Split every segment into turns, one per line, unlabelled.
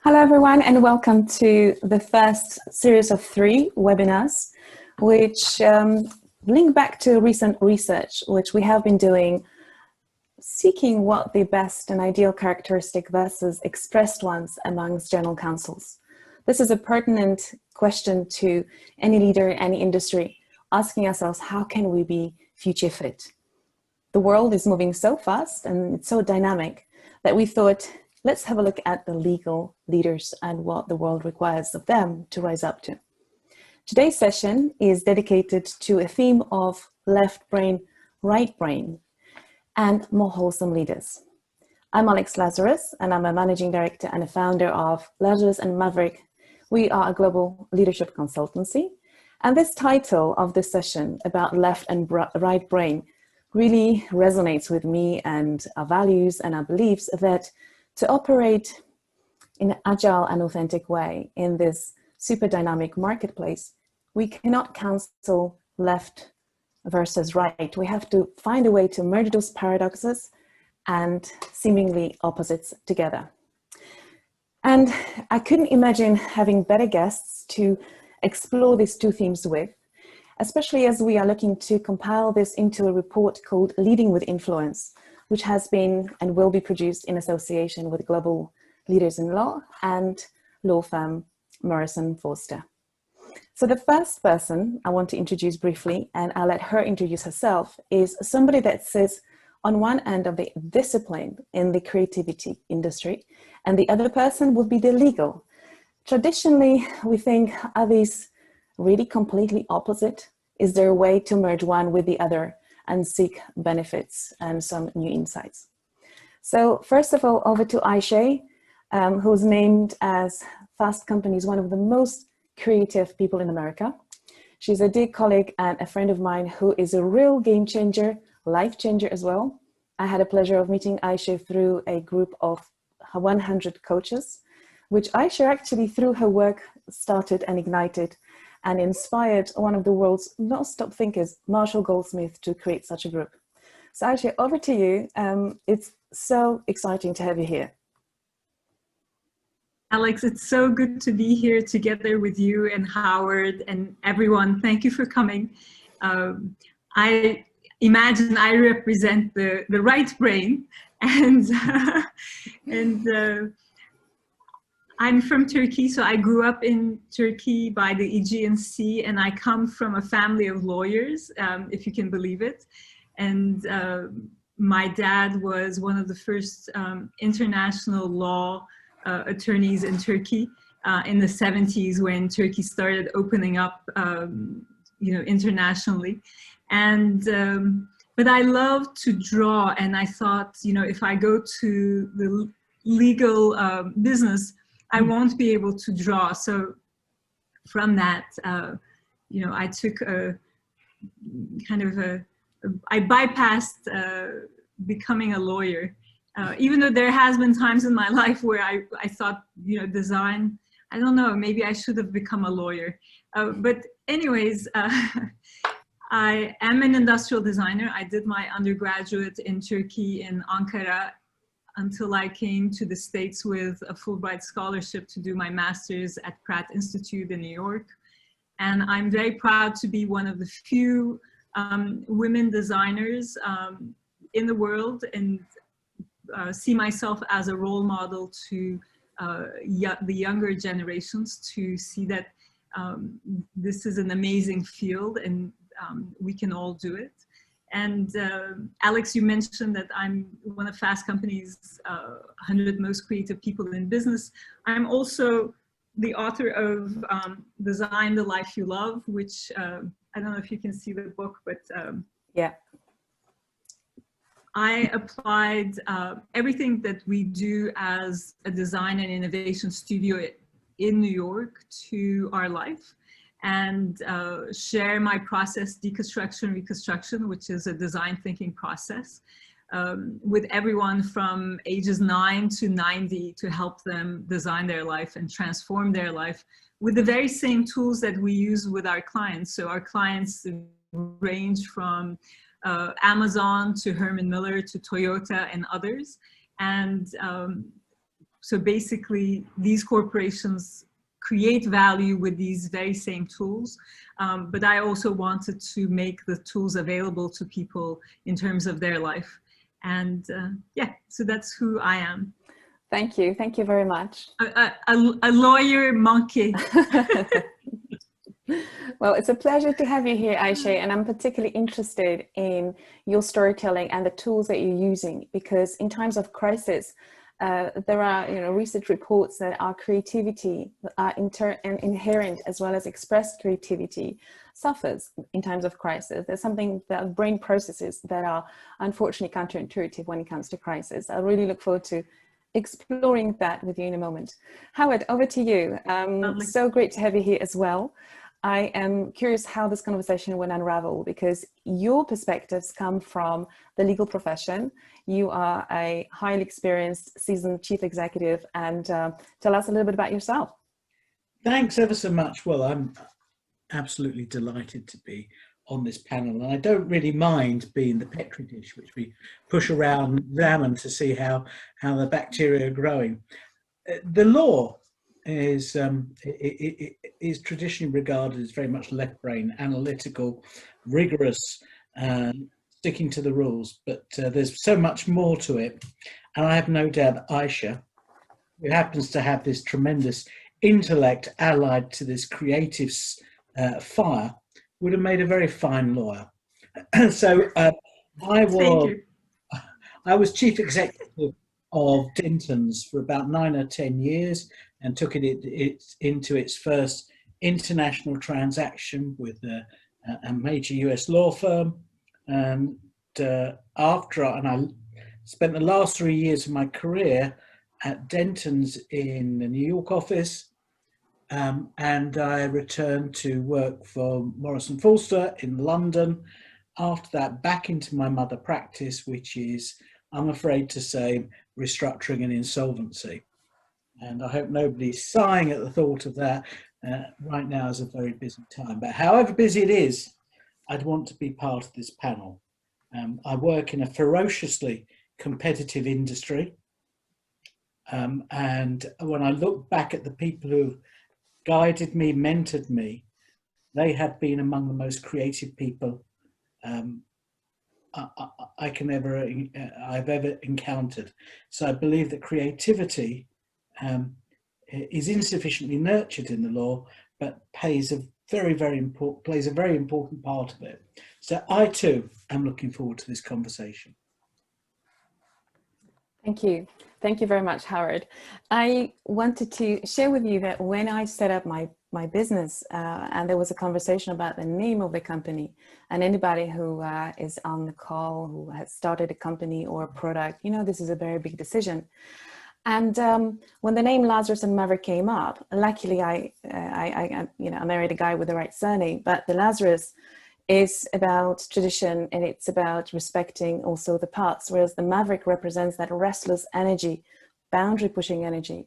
Hello everyone, and welcome to the first series of 3 webinars, which link back to recent research, which we have been doing, seeking what the best and ideal characteristic versus expressed ones amongst general counsels. This is a pertinent question to any leader, any industry, asking ourselves, how can we be future fit? The world is moving so fast and it's so dynamic that we thought, let's have a look at the legal leaders and what the world requires of them to rise up to. Today's session is dedicated to a theme of left brain, right brain, and more wholesome leaders. I'm Alex Lazarus, and I'm a managing director and a founder of Lazarus Maverick. We are a global leadership consultancy. And this title of this session about left and right brain really resonates with me and our values and our beliefs that to operate in an agile and authentic way in this super dynamic marketplace, we cannot counsel left versus right. We have to find a way to merge those paradoxes and seemingly opposites together. And I couldn't imagine having better guests to explore these 2 themes with, especially as we are looking to compile this into a report called Leading with Influence, which has been and will be produced in association with global leaders in law and law firm Morrison Foerster. So the first person I want to introduce briefly, and I'll let her introduce herself, is somebody that sits on one end of the discipline in the creativity industry, and the other person would be the legal. Traditionally, we think, are these really completely opposite? Is there a way to merge one with the other and seek benefits and some new insights? So first of all, over to Ayse, who's named as Fast Company's one of the most creative people in America. She's a dear colleague and a friend of mine who is a real game changer, life changer as well. I had a pleasure of meeting Ayse through a group of 100 coaches, which Ayse actually through her work started and ignited and inspired one of the world's most top thinkers, Marshall Goldsmith, to create such a group. So Ayse, over to you. It's so exciting to have you here.
Alex, it's so good to be here together with you and Howard and everyone. Thank you for coming. I imagine I represent the right brain, and I'm from Turkey, so I grew up in Turkey by the Aegean Sea, and I come from a family of lawyers, if you can believe it. And my dad was one of the first international law attorneys in Turkey in the 70s when Turkey started opening up, internationally. And but I love to draw, and I thought, if I go to the legal business, I won't be able to draw. So from that, I took a kind of I bypassed becoming a lawyer, even though there has been times in my life where I thought, design, I don't know, maybe I should have become a lawyer. But anyways, I am an industrial designer. I did my undergraduate in Turkey, in Ankara, until I came to the States with a Fulbright scholarship to do my master's at Pratt Institute in New York. And I'm very proud to be one of the few women designers in the world, and see myself as a role model to the younger generations, to see that this is an amazing field and we can all do it. And Alex, you mentioned that I'm one of Fast Company's 100 most creative people in business. I'm also the author of Design the Life You Love, which I don't know if you can see the book, but
yeah.
I applied everything that we do as a design and innovation studio in New York to our life, and share my process, deconstruction, reconstruction, which is a design thinking process, with everyone from ages 9 to 90 to help them design their life and transform their life with the very same tools that we use with our clients. So our clients range from Amazon to Herman Miller to Toyota and others. And So basically, these corporations create value with these very same tools. But I also wanted to make the tools available to people in terms of their life. And yeah, so that's who I am.
Thank you. Thank you very much.
A lawyer monkey.
Well, it's a pleasure to have you here, Ayse, and I'm particularly interested in your storytelling and the tools that you're using, because in times of crisis, there are research reports that our creativity, inherent as well as expressed creativity, suffers in times of crisis. There's something that brain processes that are unfortunately counterintuitive when it comes to crisis. I really look forward to exploring that with you in a moment. Howard, over to you. So great to have you here as well. I am curious how this conversation will unravel, because your perspectives come from the legal profession. You are a highly experienced, seasoned chief executive, and tell us a little bit about yourself.
Thanks ever so much. Well, I'm absolutely delighted to be on this panel, and I don't really mind being the Petri dish, which we push around salmon to see how the bacteria are growing. The law is traditionally regarded as very much left brain, analytical, rigorous, sticking to the rules, but there's so much more to it. And I have no doubt Ayse, who happens to have this tremendous intellect allied to this creative fire, would have made a very fine lawyer. So I was chief executive of Denton's for about 9 or 10 years, and took it into its first international transaction with a major US law firm. And I spent the last 3 years of my career at Denton's in the New York office, and I returned to work for Morrison Foerster in London. After that, back into my mother practice, which is, I'm afraid to say, restructuring and insolvency. And I hope nobody's sighing at the thought of that. Right now is a very busy time, but however busy it is, I'd want to be part of this panel. I work in a ferociously competitive industry. And when I look back at the people who guided me, mentored me, they have been among the most creative people I've ever encountered. So I believe that creativity is insufficiently nurtured in the law, but plays a very important part of it. So I too am looking forward to this conversation.
Thank you. Thank you very much, Howard. I wanted to share with you that when I set up my business, and there was a conversation about the name of the company, and anybody who is on the call who has started a company or a product, this is a very big decision. And when the name Lazarus and Maverick came up, luckily I married a guy with the right surname, but the Lazarus is about tradition, and it's about respecting also the parts, whereas the Maverick represents that restless energy, boundary pushing energy,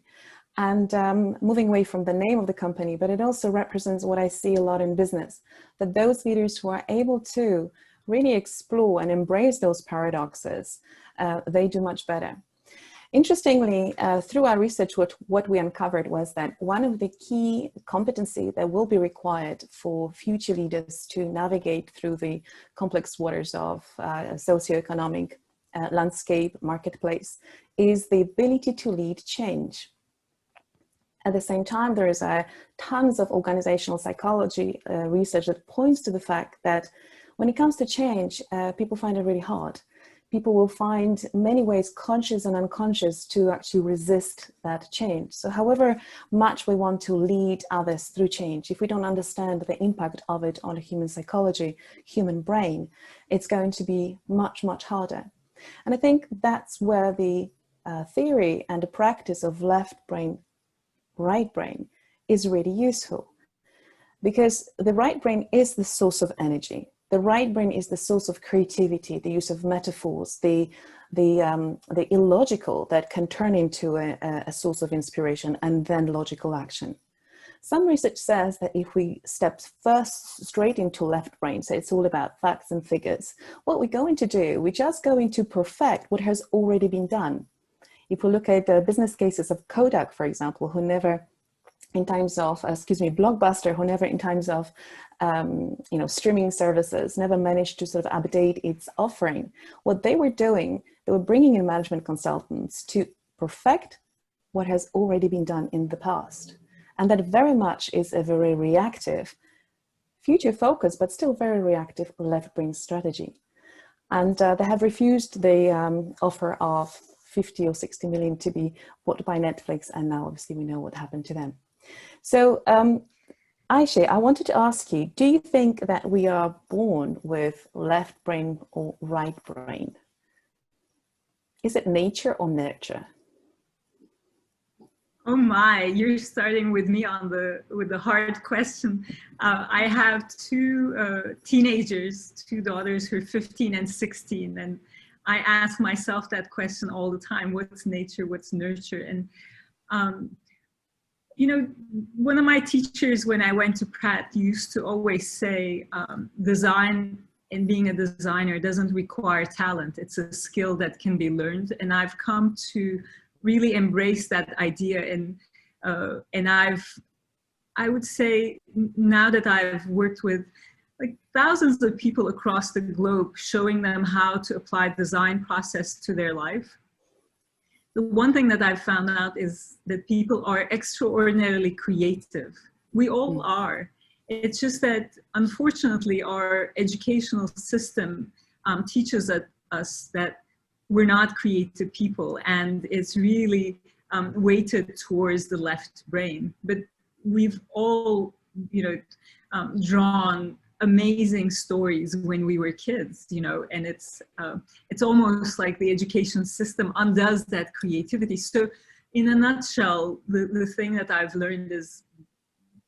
and moving away from the name of the company. But it also represents what I see a lot in business, that those leaders who are able to really explore and embrace those paradoxes, they do much better. Interestingly, through our research, what we uncovered was that one of the key competency that will be required for future leaders to navigate through the complex waters of socioeconomic landscape, marketplace, is the ability to lead change. At the same time, there is tons of organizational psychology research that points to the fact that when it comes to change, people find it really hard. People will find many ways, conscious and unconscious, to actually resist that change. So however much we want to lead others through change, if we don't understand the impact of it on human psychology, human brain, it's going to be much, much harder. And I think that's where the theory and the practice of left brain, right brain is really useful, because the right brain is the source of energy. The right brain is the source of creativity, the use of metaphors, the illogical that can turn into a source of inspiration and then logical action. Some research says that if we step first straight into left brain, so it's all about facts and figures, what we're going to do, we're just going to perfect what has already been done. If we look at the business cases of Kodak, for example, who never in times of, Blockbuster, who never in times of, streaming services, never managed to sort of update its offering. What they were doing, they were bringing in management consultants to perfect what has already been done in the past. And that very much is a very reactive, future focused, but still very reactive left brain strategy. And they have refused the offer of 50 or 60 million to be bought by Netflix. And now obviously we know what happened to them. So Ayse, I wanted to ask you, do you think that we are born with left brain or right brain? Is it nature or nurture?
Oh my, you're starting with me with the hard question. I have two teenagers, two daughters who are 15 and 16, and I ask myself that question all the time: what's nature, what's nurture? And one of my teachers when I went to Pratt used to always say, design and being a designer doesn't require talent. It's a skill that can be learned. And I've come to really embrace that idea. And I would say now that I've worked with like thousands of people across the globe, showing them how to apply design process to their life, the one thing that I've found out is that people are extraordinarily creative. We all are. It's just that unfortunately our educational system teaches us that we're not creative people, and it's really weighted towards the left brain. But we've all, drawn amazing stories when we were kids, and it's almost like the education system undoes that creativity. So in a nutshell, the thing that I've learned is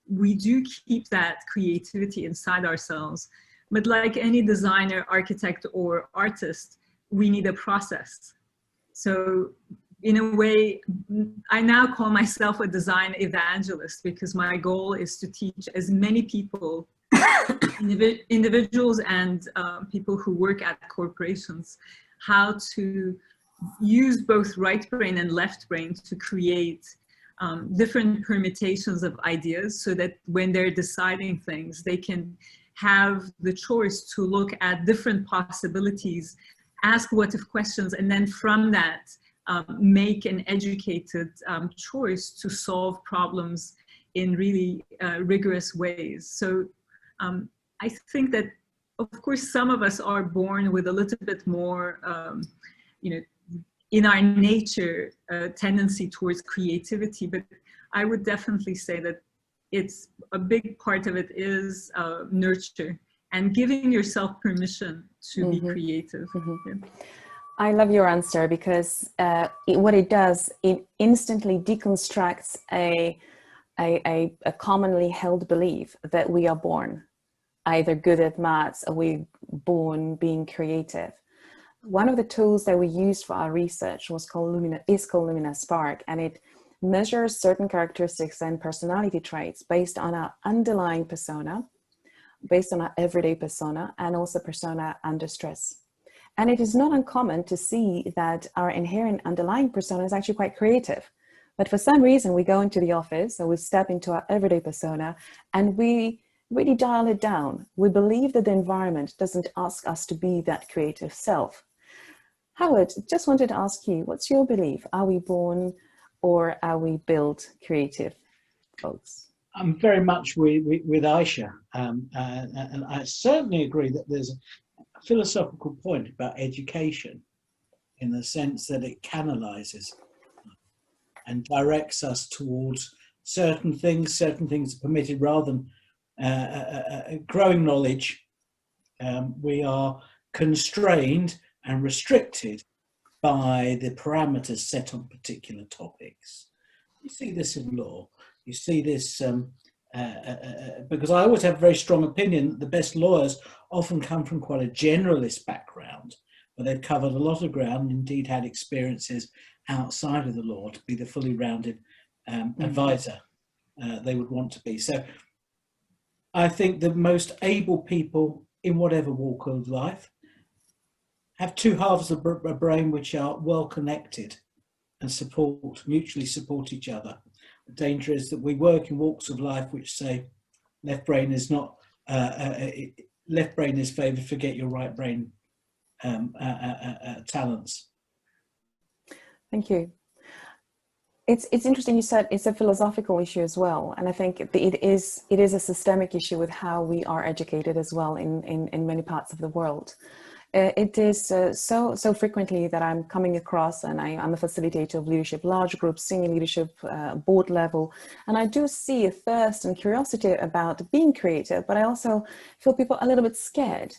we do keep that creativity inside ourselves, but like any designer, architect, or artist, we need a process. So in a way, I now call myself a design evangelist, because my goal is to teach as many people, individuals and people who work at corporations, how to use both right brain and left brain to create different permutations of ideas, so that when they're deciding things, they can have the choice to look at different possibilities, ask what if questions, and then from that make an educated choice to solve problems in really rigorous ways. So I think that, of course, some of us are born with a little bit more, in our nature, tendency towards creativity, but I would definitely say that it's a big part of it is nurture and giving yourself permission to be creative. Yeah.
I love your answer, because what it does, it instantly deconstructs a commonly held belief that we are born either good at maths or we're born being creative. One of the tools that we used for our research is called Lumina Spark, and it measures certain characteristics and personality traits based on our underlying persona, based on our everyday persona, and also persona under stress. And it is not uncommon to see that our inherent underlying persona is actually quite creative. But for some reason, we go into the office or we step into our everyday persona and we really dial it down. We believe that the environment doesn't ask us to be that creative self. Howard, just wanted to ask you, what's your belief? Are we born or are we built creative folks?
I'm very much with Ayse, and I certainly agree that there's a philosophical point about education, in the sense that it canalizes and directs us towards certain things are permitted rather than growing knowledge. We are constrained and restricted by the parameters set on particular topics. You see this in law. You see this because I always have a very strong opinion that the best lawyers often come from quite a generalist background, but they've covered a lot of ground and indeed had experiences outside of the law to be the fully rounded advisor they would want to be. So I think the most able people in whatever walk of life have two halves of a brain which are well connected and mutually support each other. The danger is that we work in walks of life which say left brain is not, left brain is favoured, forget your right brain talents.
Thank you. It's interesting you said it's a philosophical issue as well, and I think it is a systemic issue with how we are educated as well in many parts of the world. It is so frequently that I'm coming across, and I'm a facilitator of leadership, large groups, senior leadership, board level, and I do see a thirst and curiosity about being creative, but I also feel people a little bit scared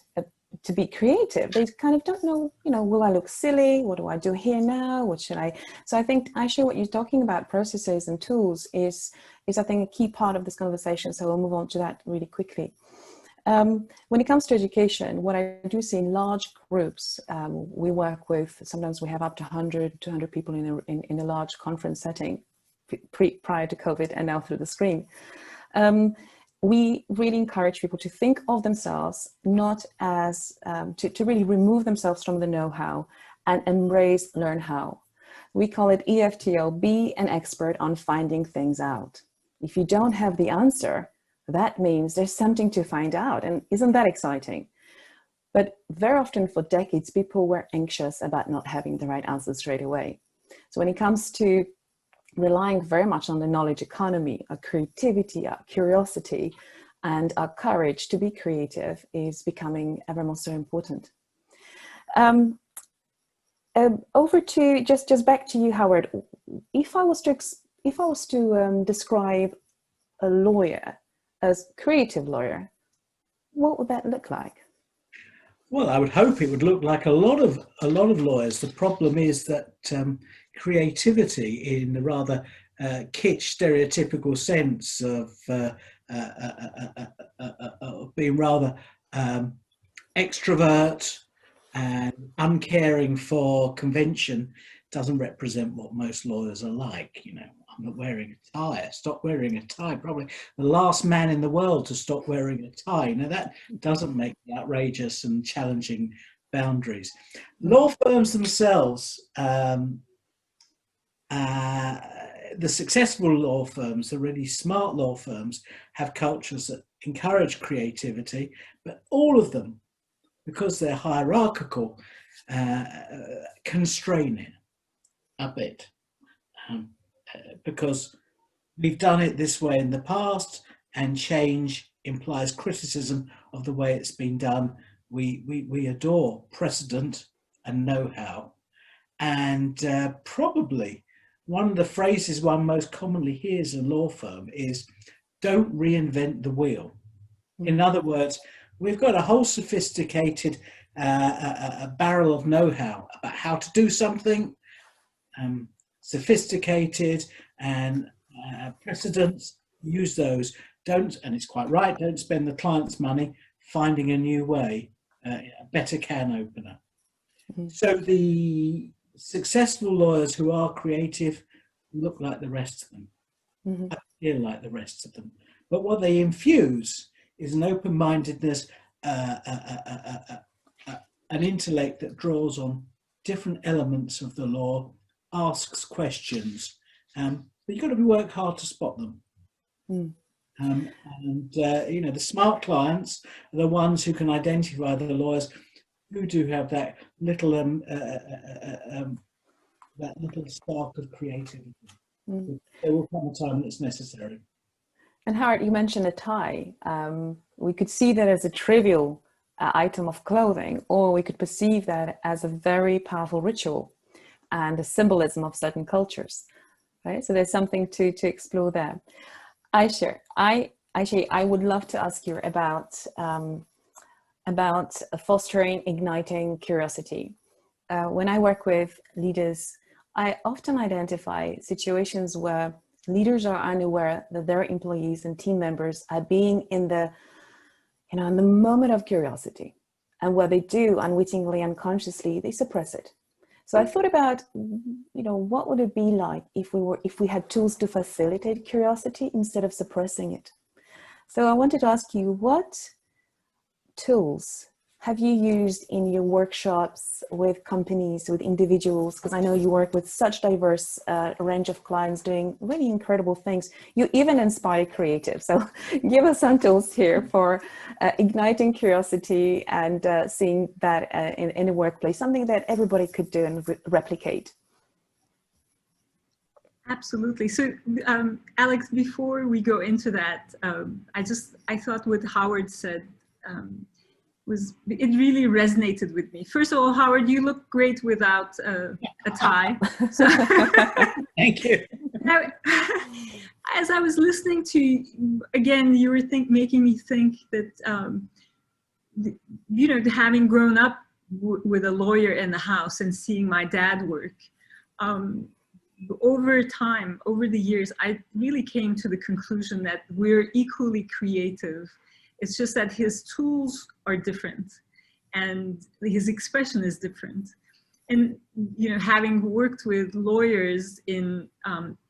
to be creative. They kind of don't know, will I look silly? What do I do here now? What should I? So I think actually what you're talking about, processes and tools, is I think a key part of this conversation. So we'll move on to that really quickly. When it comes to education, what I do see in large groups, we work with, sometimes we have up to 100, 200 people in a large conference setting, prior to COVID and now through the screen. We really encourage people to think of themselves not as, to really remove themselves from the know-how and embrace learn how. We call it EFTO, be an expert on finding things out. If you don't have the answer, that means there's something to find out. And isn't that exciting? But very often for decades, people were anxious about not having the right answer straight away. So when it comes to relying very much on the knowledge economy, our creativity, our curiosity, and our courage to be creative is becoming ever more so important. Over to just back to you, Howard. If I was to describe a lawyer as creative lawyer, what would that look like?
Well, I would hope it would look like a lot of lawyers. The problem is that creativity, in the rather kitsch, stereotypical sense of being rather extrovert and uncaring for convention, doesn't represent what most lawyers are like. I'm not wearing a tie. Stop wearing a tie. Probably the last man in the world to stop wearing a tie. Now that doesn't make outrageous and challenging boundaries. Law firms themselves, the successful law firms, the really smart law firms, have cultures that encourage creativity, but all of them, because they're hierarchical, constrain it a bit. Because we've done it this way in the past, and change implies criticism of the way it's been done. We adore precedent and know-how, and probably one of the phrases one most commonly hears in a law firm is, don't reinvent the wheel. In other words, we've got a whole sophisticated a barrel of know-how about how to do something, sophisticated, and precedents, use those. Don't, and it's quite right, don't spend the client's money finding a new way, a better can opener. So the successful lawyers who are creative look like the rest of them, feel like the rest of them. But what they infuse is an open-mindedness, an intellect that draws on different elements of the law, asks questions, but you've got to work hard to spot them. The smart clients are the ones who can identify the lawyers who do have that little spark of creativity. There will come a time that's necessary.
And Howard, you mentioned a tie. We could see that as a trivial item of clothing, or we could perceive that as a very powerful ritual and a symbolism of certain cultures, right? So there's something to explore there. Ayse, I would love to ask you about fostering, igniting curiosity. When I work with leaders, I often identify situations where leaders are unaware that their employees and team members are being in the moment of curiosity, and what they do unwittingly, unconsciously, they suppress it. So I thought about, what would it be like if we had tools to facilitate curiosity instead of suppressing it? So I wanted to ask you, what tools have you used in your workshops with companies, with individuals? Because I know you work with such diverse range of clients doing really incredible things. You even inspire creative. So give us some tools here for igniting curiosity and seeing that in a workplace, something that everybody could do and replicate.
Absolutely. So, Alex, before we go into that, I thought what Howard said it really resonated with me. First of all, Howard, you look great without a tie. So
thank you.
Now, as I was listening to you, again, you were making me think that, you know, having grown up with a lawyer in the house and seeing my dad work, over time, over the years, I really came to the conclusion that we're equally creative. It's just that his tools are different and his expression is different. And, you know, having worked with lawyers in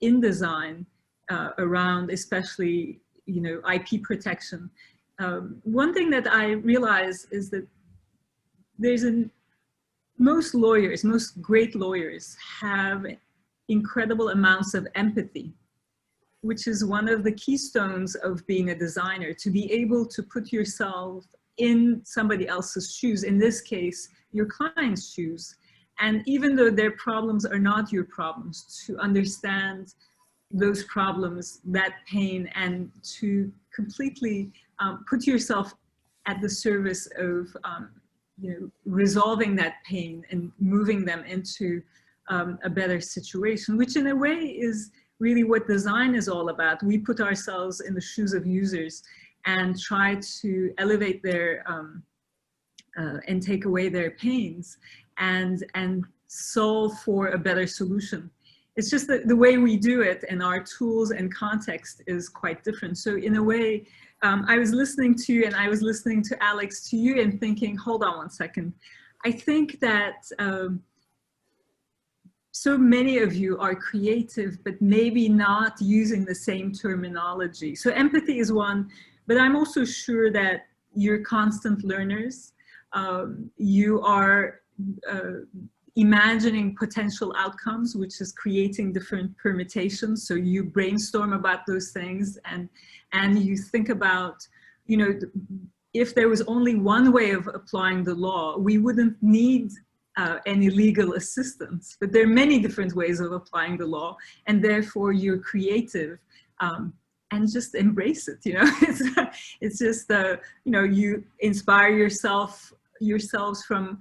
design around especially, you know, IP protection, one thing that I realize is that most lawyers, most great lawyers have incredible amounts of empathy, which is one of the keystones of being a designer, to be able to put yourself in somebody else's shoes, in this case, your client's shoes. And even though their problems are not your problems, to understand those problems, that pain, and to completely put yourself at the service of you know, resolving that pain and moving them into a better situation, which in a way is really what design is all about. We put ourselves in the shoes of users and try to elevate their and take away their pains and solve for a better solution. It's just that the way we do it and our tools and context is quite different. So in a way, I was listening to you and I was listening to Alex, to you, and thinking, hold on one second. I think that so many of you are creative, but maybe not using the same terminology. So empathy is one, but I'm also sure that you're constant learners. You are imagining potential outcomes, which is creating different permutations. So you brainstorm about those things and you think about, you know, if there was only one way of applying the law, we wouldn't need any legal assistance, but there are many different ways of applying the law, and therefore you're creative, and just embrace it. You know, it's just you know, you inspire yourselves from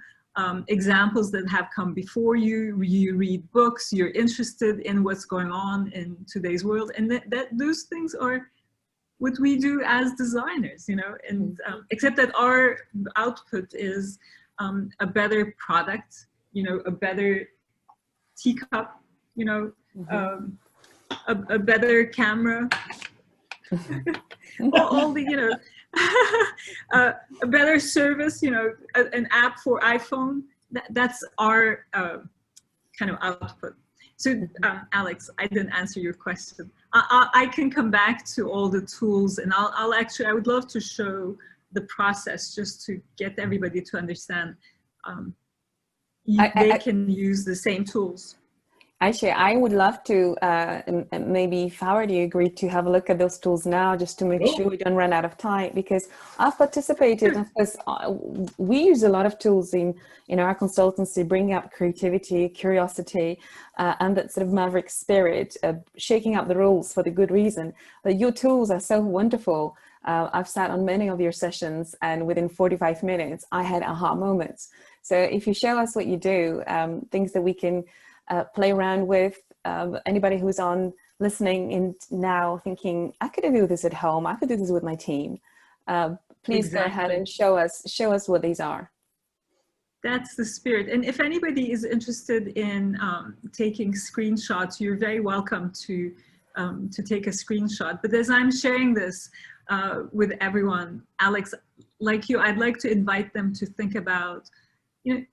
examples that have come before you. You read books. You're interested in what's going on in today's world, and that those things are what we do as designers. You know, and except that our output is a better product, you know, a better teacup, you know, a better camera, all the, you know, a better service, you know, an app for iPhone. That's our kind of output. So Alex, I didn't answer your question. I can come back to all the tools, and I'll actually, I would love to show the process just to get everybody to understand they can use the same tools.
Actually, I would love to, maybe if Howard, you agree to have a look at those tools now, just to make sure we don't run out of time, because I've participated, of course, we use a lot of tools in our consultancy, bringing up creativity, curiosity, and that sort of maverick spirit, shaking up the rules for the good reason. But your tools are so wonderful. I've sat on many of your sessions, and within 45 minutes, I had aha moments. So if you show us what you do, things that we can play around with, anybody who's on listening in now thinking, I could do this at home, I could do this with my team. Please go ahead and show us what these are.
That's the spirit. And if anybody is interested in taking screenshots, you're very welcome to take a screenshot. But as I'm sharing this with everyone, Alex, like you, I'd like to invite them to think about, you know,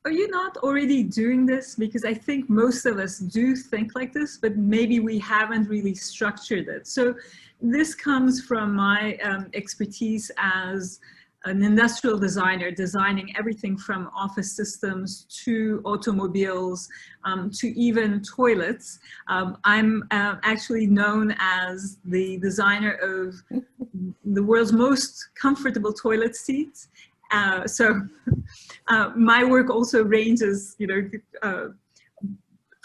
are you not already doing this? Because I think most of us do think like this, but maybe we haven't really structured it. So this comes from my expertise as an industrial designer, designing everything from office systems to automobiles to even toilets. I'm actually known as the designer of the world's most comfortable toilet seats. So my work also ranges,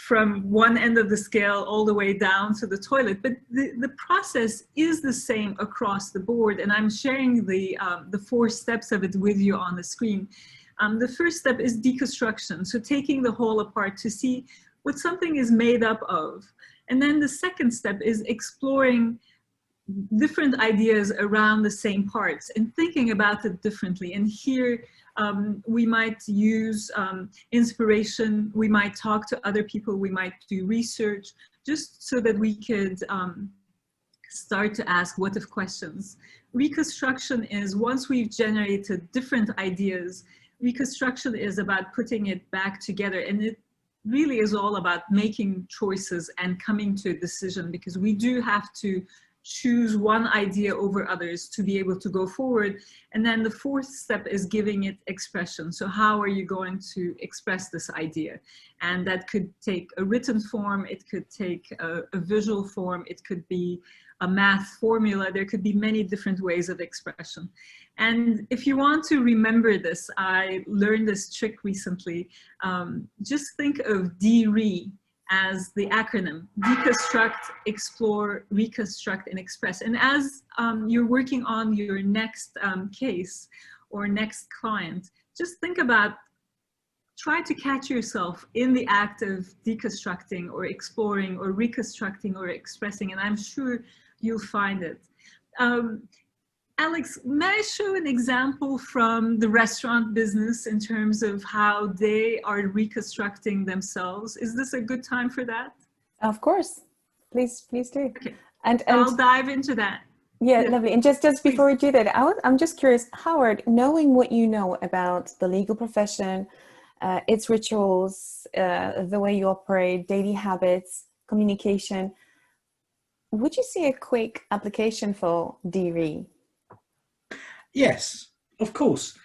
from one end of the scale all the way down to the toilet, but the process is the same across the board. And I'm sharing the 4 steps of it with you on the screen. The first step is deconstruction. So taking the whole apart to see what something is made up of. And then the second step is exploring different ideas around the same parts and thinking about it differently. And here we might use inspiration, we might talk to other people, we might do research, just so that we could start to ask what if questions. Reconstruction is, once we've generated different ideas, reconstruction is about putting it back together, and it really is all about making choices and coming to a decision, because we do have to choose one idea over others to be able to go forward. And then the 4th step is giving it expression. So how are you going to express this idea? And that could take a written form, it could take a visual form, it could be a math formula. There could be many different ways of expression. And if you want to remember this, I learned this trick recently. Just think of DRE as the acronym: deconstruct, explore, reconstruct, and express. And as you're working on your next case or next client, just think about, try to catch yourself in the act of deconstructing or exploring or reconstructing or expressing, and I'm sure you'll find it. Alex, may I show an example from the restaurant business in terms of how they are reconstructing themselves? Is this a good time for that?
Of course, please do.
Okay.
And
I'll dive into that.
Yeah, lovely. And just before we do that, I'm just curious, Howard, knowing what you know about the legal profession, its rituals, the way you operate, daily habits, communication, would you see a quick application for DRE?
Yes, of course.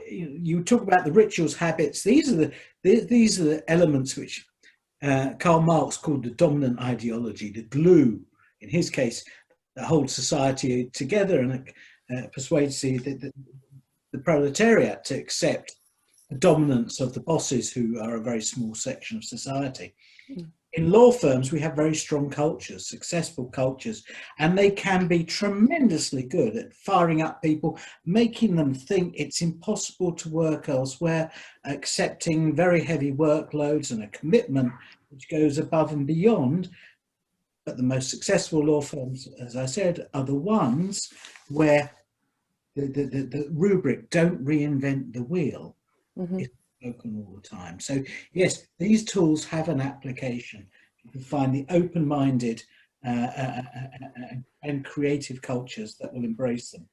You talk about the rituals, habits. These are the elements which Karl Marx called the dominant ideology, the glue, in his case, that holds society together and persuades the proletariat to accept the dominance of the bosses, who are a very small section of society. Mm. In law firms, we have very strong cultures, successful cultures, and they can be tremendously good at firing up people, making them think it's impossible to work elsewhere, accepting very heavy workloads and a commitment which goes above and beyond. But the most successful law firms, as I said, are the ones where the rubric, don't reinvent the wheel, is spoken all the time. So yes, these tools have an application. You can find the open-minded and creative cultures that will embrace them.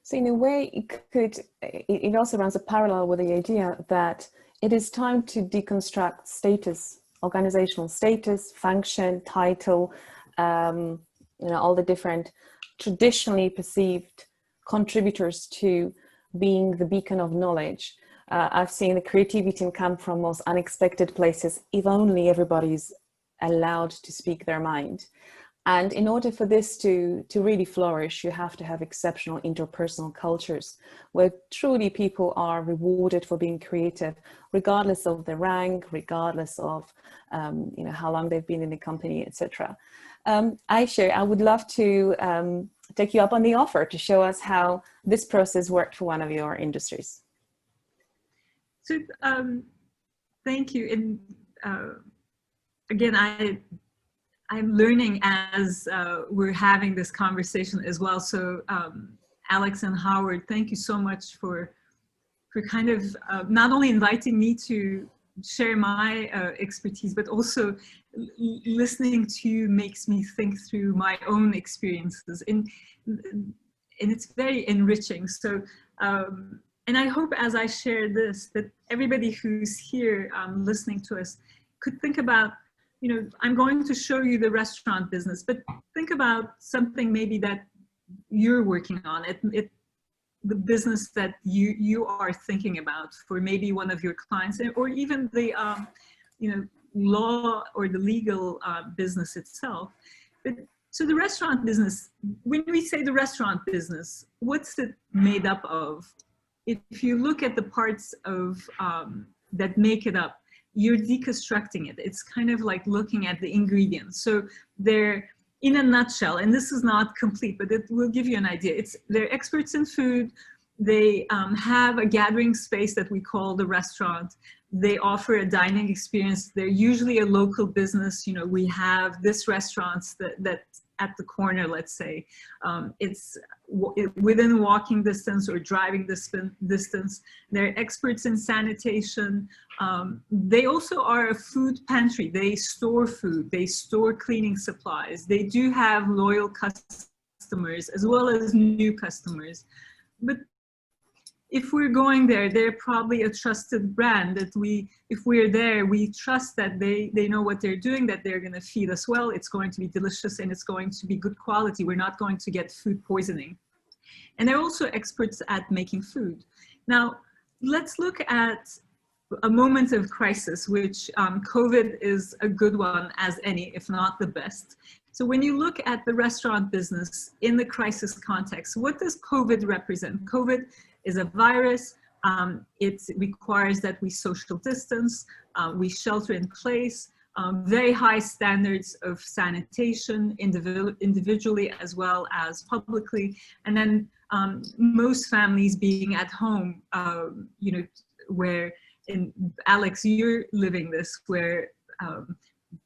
So in a way, it also runs a parallel with the idea that it is time to deconstruct status, organizational status, function, title, all the different traditionally perceived contributors to being the beacon of knowledge. I've seen the creativity come from most unexpected places, if only everybody's allowed to speak their mind. And in order for this to really flourish, you have to have exceptional interpersonal cultures where truly people are rewarded for being creative, regardless of their rank, regardless of how long they've been in the company, etc. Ayse, I would love to take you up on the offer to show us how this process worked for one of your industries.
So thank you. And again, I'm learning as we're having this conversation as well. So Alex and Howard, thank you so much for kind of not only inviting me to share my expertise, but also listening to you makes me think through my own experiences. And it's very enriching. So, and I hope as I share this, that everybody who's here listening to us could think about, I'm going to show you the restaurant business, but think about something maybe that you're working on. It the business that you are thinking about for maybe one of your clients, or even the law or the legal business itself. But so the restaurant business, when we say the restaurant business, what's it made up of? If you look at the parts of that make it up, you're deconstructing it. It's kind of like looking at the ingredients. So they're, in a nutshell, and this is not complete, but it will give you an idea. They're experts in food. They have a gathering space that we call the restaurant. They offer a dining experience. They're usually a local business. You know, we have this restaurants that at the corner, let's say, it's within walking distance or driving distance. They're experts in sanitation. They also are a food pantry. They store food. They store cleaning supplies. They do have loyal customers as well as new customers. But if we're going there, they're probably a trusted brand that if we're there, we trust that they know what they're doing, that they're going to feed us well, it's going to be delicious, and it's going to be good quality. We're not going to get food poisoning. And they're also experts at making food. Now, let's look at a moment of crisis, which COVID is a good one as any, if not the best. So when you look at the restaurant business in the crisis context, what does COVID represent? COVID is a virus. It requires that we social distance, we shelter in place, very high standards of sanitation, individually as well as publicly, and then most families being at home, you know, where, Alex, you're living this, where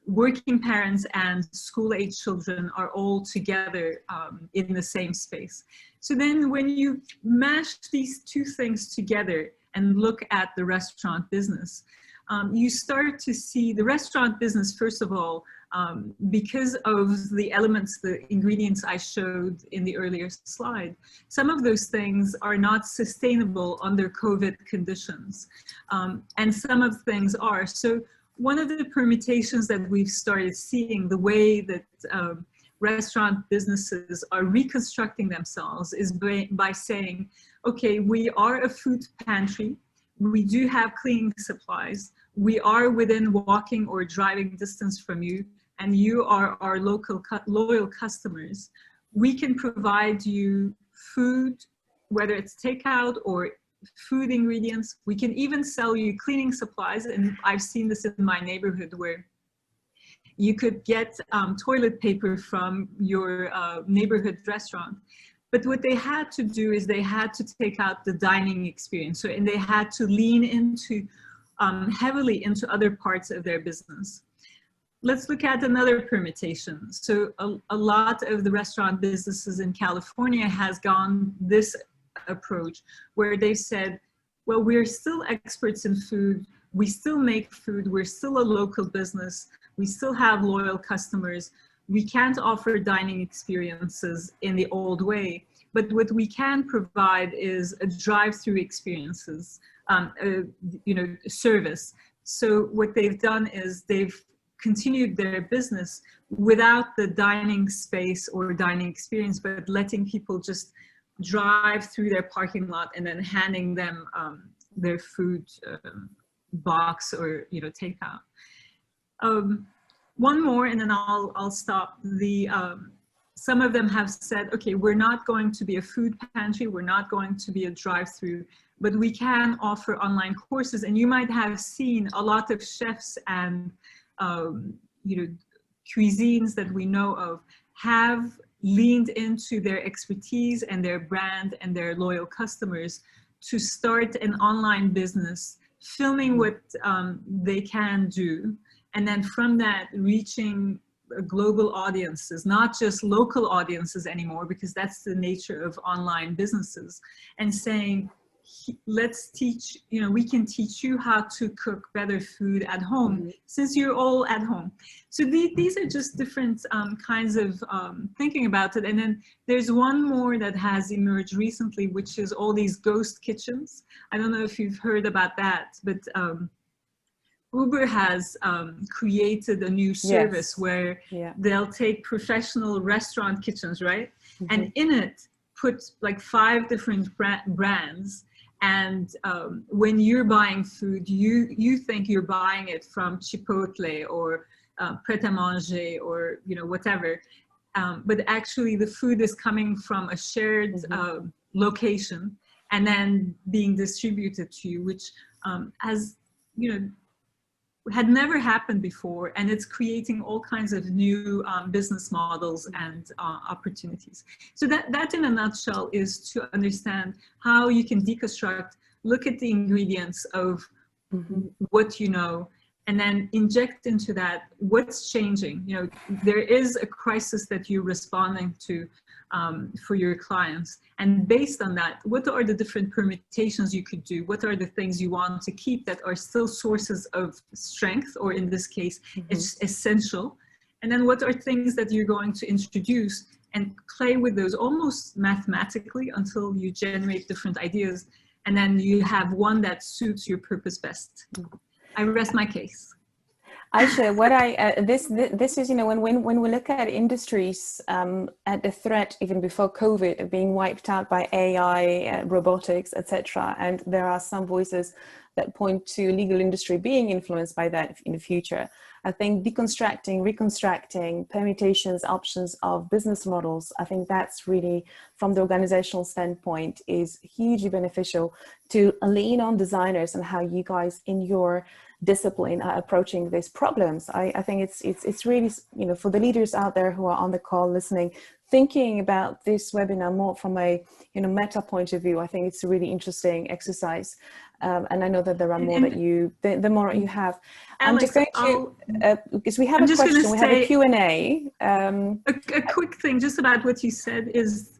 working parents and school-age children are all together in the same space. So then when you mash these two things together and look at the restaurant business, you start to see the restaurant business, first of all, because of the elements, the ingredients I showed in the earlier slide, some of those things are not sustainable under COVID conditions, and some of the things are. So one of the permutations that we've started seeing, the way that restaurant businesses are reconstructing themselves, is by saying, okay, we are a food pantry, we do have cleaning supplies, we are within walking or driving distance from you, and you are our loyal customers. We can provide you food, whether it's takeout or food ingredients. We can even sell you cleaning supplies, and I've seen this in my neighborhood where you could get toilet paper from your neighborhood restaurant. But what they had to do is they had to take out the dining experience, and they had to lean into heavily into other parts of their business. Let's look at another permutation. So a lot of the restaurant businesses in California has gone this approach, where they said, well, we're still experts in food, we still make food, we're still a local business, we still have loyal customers, we can't offer dining experiences in the old way, but what we can provide is a drive-through experiences, you know, service. So what they've done is they've continued their business without the dining space or dining experience, but letting people just drive through their parking lot and then handing them their food box or, you know, takeout. One more, and then I'll stop. Some of them have said, okay, we're not going to be a food pantry, we're not going to be a drive-through, but we can offer online courses. And you might have seen a lot of chefs and you know, cuisines that we know of have leaned into their expertise and their brand and their loyal customers to start an online business, filming what they can do, and then from that reaching global audiences, not just local audiences anymore, because that's the nature of online businesses, and saying, let's teach, you know, we can teach you how to cook better food at home, since you're all at home. So these are just different kinds of thinking about it. And then there's one more that has emerged recently, which is all these ghost kitchens. I don't know if you've heard about that, but Uber has created a new service where they'll take professional restaurant kitchens, right? And in it, put like 5 different brands, and when you're buying food, you think you're buying it from Chipotle or Pret a Manger or whatever, but actually the food is coming from a shared location and then being distributed to you, which has had never happened before, and it's creating all kinds of new business models and opportunities. So that in a nutshell is to understand how you can deconstruct, look at the ingredients of what you know, and then inject into that what's changing. There is a crisis that you're responding to for your clients, and based on that, what are the different permutations you could do? What are the things you want to keep that are still sources of strength, or in this case, it's essential? And then what are things that you're going to introduce, and play with those almost mathematically until you generate different ideas, and then you have one that suits your purpose best. I rest my case.
Ayse, what this is, when we look at industries, at the threat even before COVID of being wiped out by AI, robotics, etc., and there are some voices that point to legal industry being influenced by that in the future. I think deconstructing, reconstructing permutations, options of business models, I think that's really, from the organizational standpoint, is hugely beneficial to lean on designers and how you guys in your discipline are approaching these problems. I think it's really, for the leaders out there who are on the call listening, thinking about this webinar more from a meta point of view. I think it's a really interesting exercise, and I know that there are more that the more you have.
Alex,
I'm just going to because we have a question, we have a Q&A.
A quick thing just about what you said is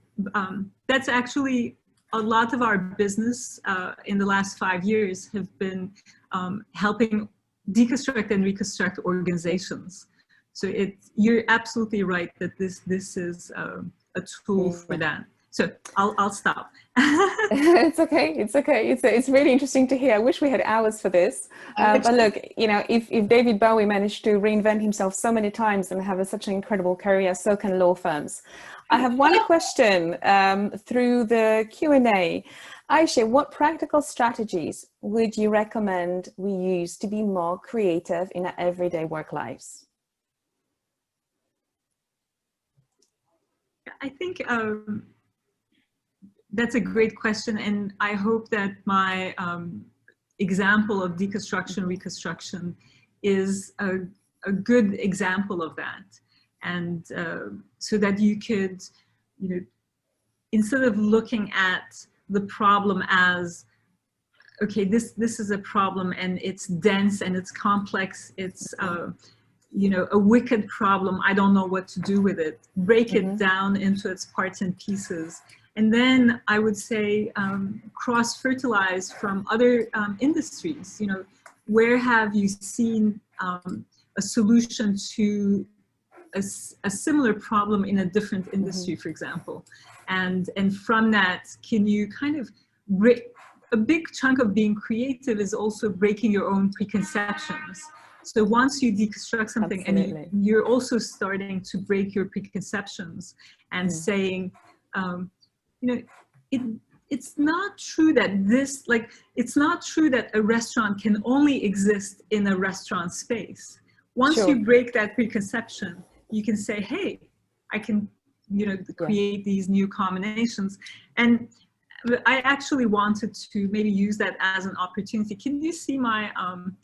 that's actually a lot of our business in the last 5 years have been helping deconstruct and reconstruct organizations. So you're absolutely right that this is a tool for that. So I'll stop.
It's okay. It's really interesting to hear. I wish we had hours for this. But look, if David Bowie managed to reinvent himself so many times and have such an incredible career, so can law firms. I have one question through the Q&A. Ayse, what practical strategies would you recommend we use to be more creative in our everyday work lives?
I think that's a great question, and I hope that my example of deconstruction, reconstruction is a good example of that. And so that you could, instead of looking at the problem as, okay, this is a problem and it's dense and it's complex, it's a wicked problem, I don't know what to do with it. Break it down into its parts and pieces. And then I would say cross-fertilize from other industries. Where have you seen a solution to a similar problem in a different industry, for example? And from that, can you kind of break, a big chunk of being creative is also breaking your own preconceptions. So once you deconstruct something, and you're also starting to break your preconceptions and saying, it's not true that it's not true that a restaurant can only exist in a restaurant space. Once you break that preconception, you can say, hey, I can, create these new combinations. And I actually wanted to maybe use that as an opportunity. Can you see my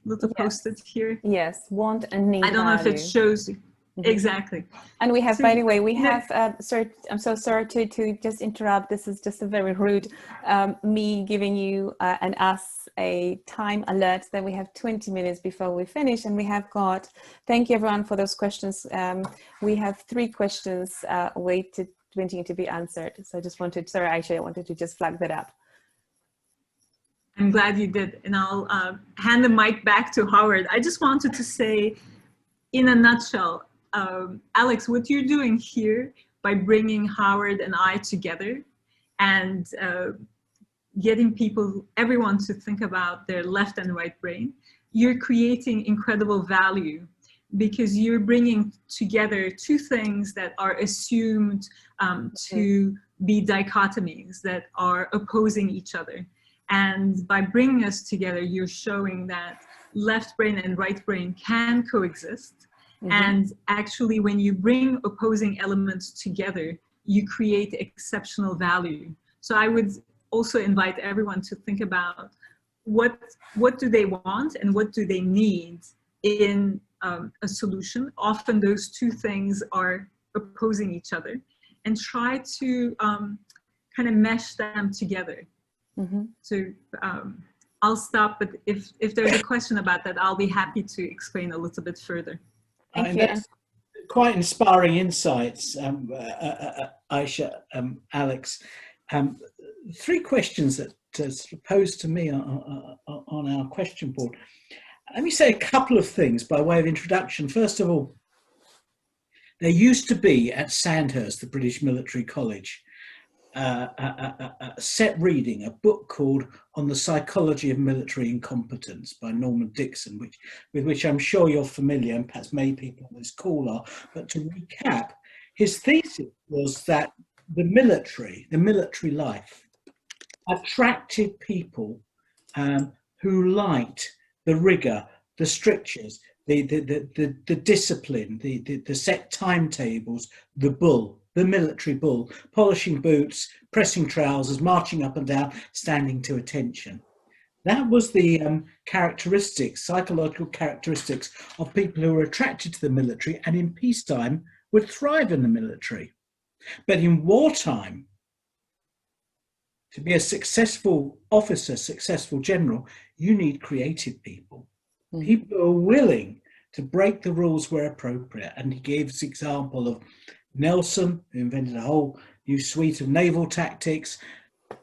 little post-it here?
Yes, want and need.
I don't know if it shows you. Exactly.
And we have, by the way, we have, sorry, I'm so sorry to just interrupt. This is just a very rude, me giving you and us a time alert that we have 20 minutes before we finish. And we have got, thank you everyone for those questions. We have 3 questions waiting to be answered. So I just wanted, sorry, Ayse, I wanted to just flag that up.
I'm glad you did. And I'll hand the mic back to Howard. I just wanted to say, in a nutshell, Alex, what you're doing here by bringing Howard and I together and getting everyone to think about their left and right brain, you're creating incredible value, because you're bringing together 2 things that are assumed to be dichotomies that are opposing each other. And by bringing us together, you're showing that left brain and right brain can coexist. Mm-hmm. And actually, when you bring opposing elements together, you create exceptional value. So I would also invite everyone to think about what do they want and what do they need in a solution. Often those two things are opposing each other, and try to kind of mesh them together. Mm-hmm. So I'll stop, but if there's a question about that, I'll be happy to explain a little bit further.
Thank you.
That's quite inspiring insights, Ayse, Alex. 3 questions that are posed to me on our question board. Let me say a couple of things by way of introduction. First of all, there used to be at Sandhurst, the British Military College, a set reading, a book called On the Psychology of Military Incompetence by Norman Dixon, with which I'm sure you're familiar, and perhaps many people on this call are. But to recap, his thesis was that the military life attracted people who liked the rigor, the strictures, the discipline, the set timetables, the military bull, polishing boots, pressing trousers, marching up and down, standing to attention. That was the psychological characteristics of people who were attracted to the military, and in peacetime would thrive in the military. But in wartime, to be a successful officer, successful general, you need creative people. Mm-hmm. People who are willing to break the rules where appropriate. And he gives the example of Nelson, who invented a whole new suite of naval tactics,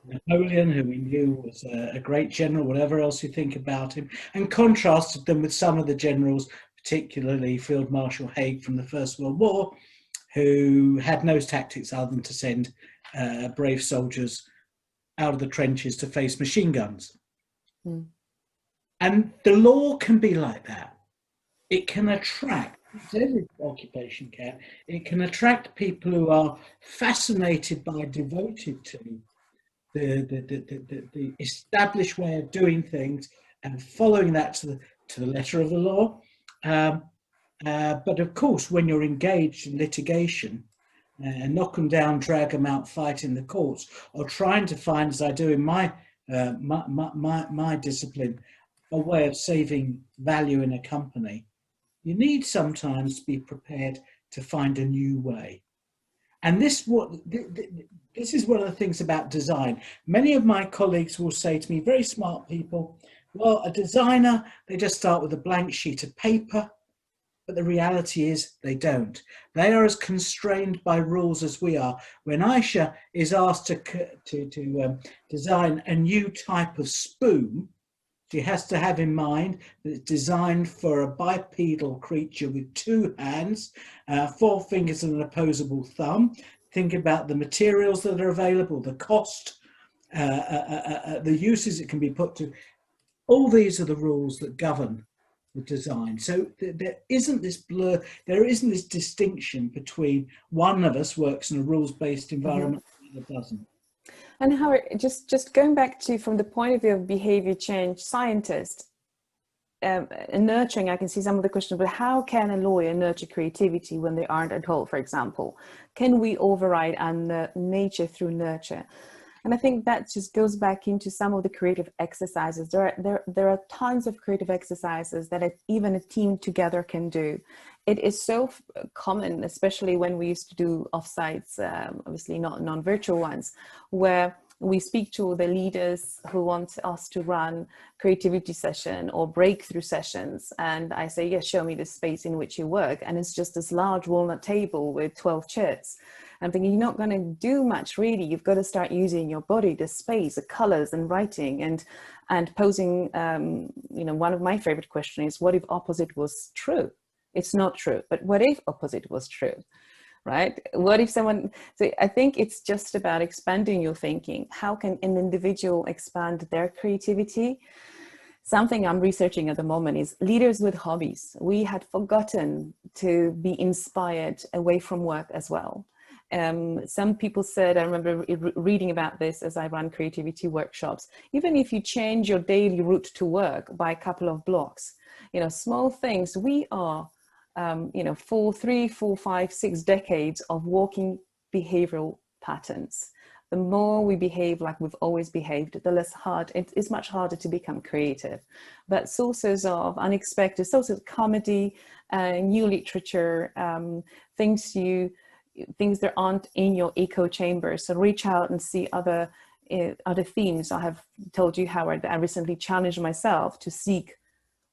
Napoleon, who we knew was a great general, whatever else you think about him, and contrasted them with some of the generals, particularly Field Marshal Haig from the First World War, who had no tactics other than to send brave soldiers out of the trenches to face machine guns. Mm. And the law can be like that. It can attract, every occupation can, it can attract people who are fascinated by, devoted to the established way of doing things and following that to the letter of the law. But of course, when you're engaged in litigation, knock them down, drag them out, fight in the courts, or trying to find, as I do in my discipline, a way of saving value in a company, you need sometimes to be prepared to find a new way. And this is one of the things about design. Many of my colleagues will say to me, very smart people, well, a designer, they just start with a blank sheet of paper. But the reality is they don't. They are as constrained by rules as we are. When Ayse is asked to design a new type of spoon, she has to have in mind that it's designed for a bipedal creature with 2 hands, 4 fingers and an opposable thumb. Think about the materials that are available, the cost, the uses it can be put to. All these are the rules that govern the design. So there isn't this blur, there isn't this distinction between one of us works in a rules-based environment and the other doesn't.
And how, just going back to, from the point of view of behavior change scientist, nurturing, I can see some of the questions, but how can a lawyer nurture creativity when they aren't at all, for example? Can we override our nature through nurture? And I think that just goes back into some of the creative exercises. There are tons of creative exercises that even a team together can do. It is so common, especially when we used to do offsites, obviously not non-virtual ones, where we speak to the leaders who want us to run creativity session or breakthrough sessions. And I say, yes, show me the space in which you work. And it's just this large walnut table with 12 chairs. I'm thinking, you're not going to do much really. You've got to start using your body, the space, the colors, and writing and posing. One of my favorite questions is, what if opposite was true? It's not true, but what if opposite was true, right? What if someone? So I think it's just about expanding your thinking. How can an individual expand their creativity? Something I'm researching at the moment is leaders with hobbies. We had forgotten to be inspired away from work as well. Some people said, I remember reading about this as I run creativity workshops, even if you change your daily route to work by a couple of blocks, small things, we are, 3, 4, 5, 6 decades of walking behavioral patterns. The more we behave like we've always behaved, the less it's much harder to become creative. But sources of unexpected, sources of comedy, new literature, things that aren't in your echo chamber. So reach out and see other themes. I have told you, Howard, that I recently challenged myself to seek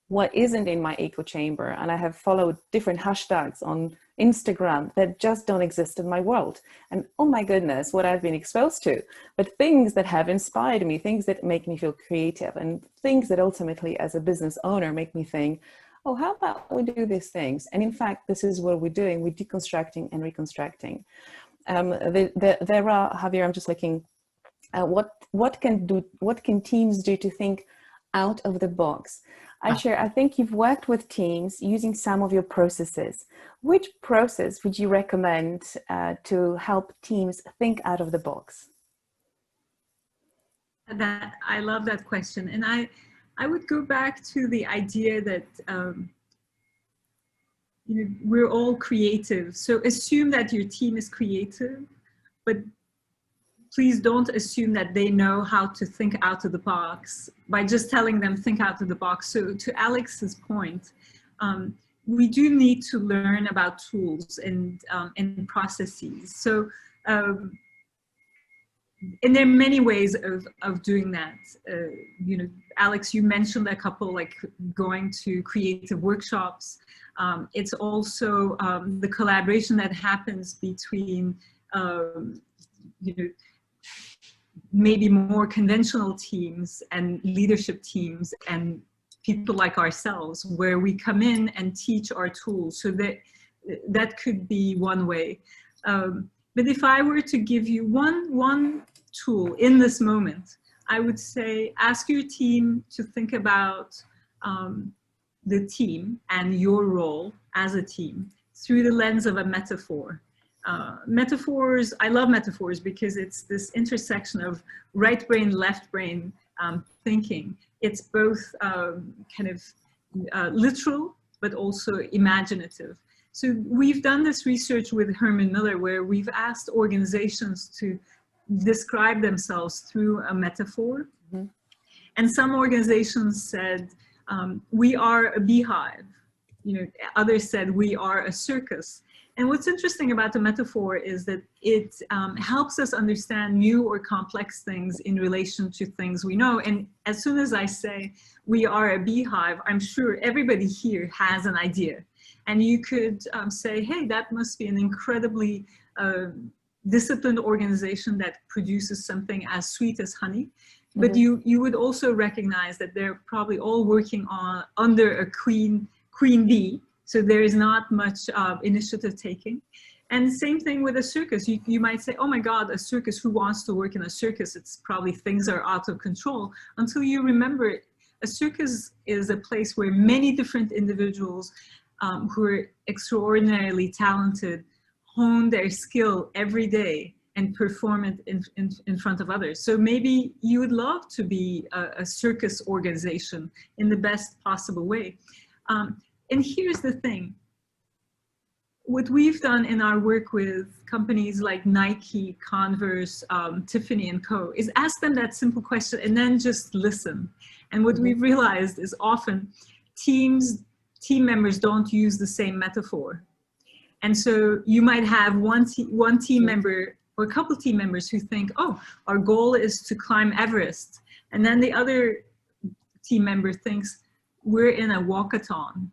what isn't in my echo chamber. And I have followed different hashtags on Instagram that just don't exist in my world. And oh my goodness, what I've been exposed to, but things that have inspired me, things that make me feel creative, and things that ultimately as a business owner make me think, oh, how about we do these things? And in fact, this is what we're doing. We're deconstructing and reconstructing. There are, Javier, I'm just looking, what can teams do to think out of the box? Ayse, I think you've worked with teams using some of your processes. Which process would you recommend to help teams think out of the box?
I love that question. And I would go back to the idea that we're all creative. So assume that your team is creative, but please don't assume that they know how to think out of the box by just telling them think out of the box. So to Alex's point, we do need to learn about tools and processes. So, and there are many ways of doing that. Alex, you mentioned a couple, like going to creative workshops. It's also the collaboration that happens between, maybe more conventional teams and leadership teams and people like ourselves, where we come in and teach our tools. So that could be one way. But if I were to give you one tool in this moment, I would say ask your team to think about the team and your role as a team through the lens of a metaphor. Metaphors, I love metaphors because it's this intersection of right brain, left brain thinking. It's both literal, but also imaginative. So we've done this research with Herman Miller, where we've asked organizations to describe themselves through a metaphor. Mm-hmm. And some organizations said, we are a beehive. Others said we are a circus. And what's interesting about the metaphor is that it helps us understand new or complex things in relation to things we know. And as soon as I say we are a beehive, I'm sure everybody here has an idea. And you could say, hey, that must be an incredibly disciplined organization that produces something as sweet as honey. But mm-hmm. you would also recognize that they're probably all working under a queen bee. So there is not much initiative taking. And the same thing with a circus. You might say, oh my God, a circus, who wants to work in a circus? It's probably things are out of control, until you remember a circus is a place where many different individuals who are extraordinarily talented hone their skill every day and perform it in front of others. So maybe you would love to be a circus organization in the best possible way. And here's the thing. What we've done in our work with companies like Nike, Converse, Tiffany & Co. is ask them that simple question and then just listen. And what we've realized is often team members don't use the same metaphor. And so you might have one team member or a couple team members who think, oh, our goal is to climb Everest. And then the other team member thinks, we're in a walkathon.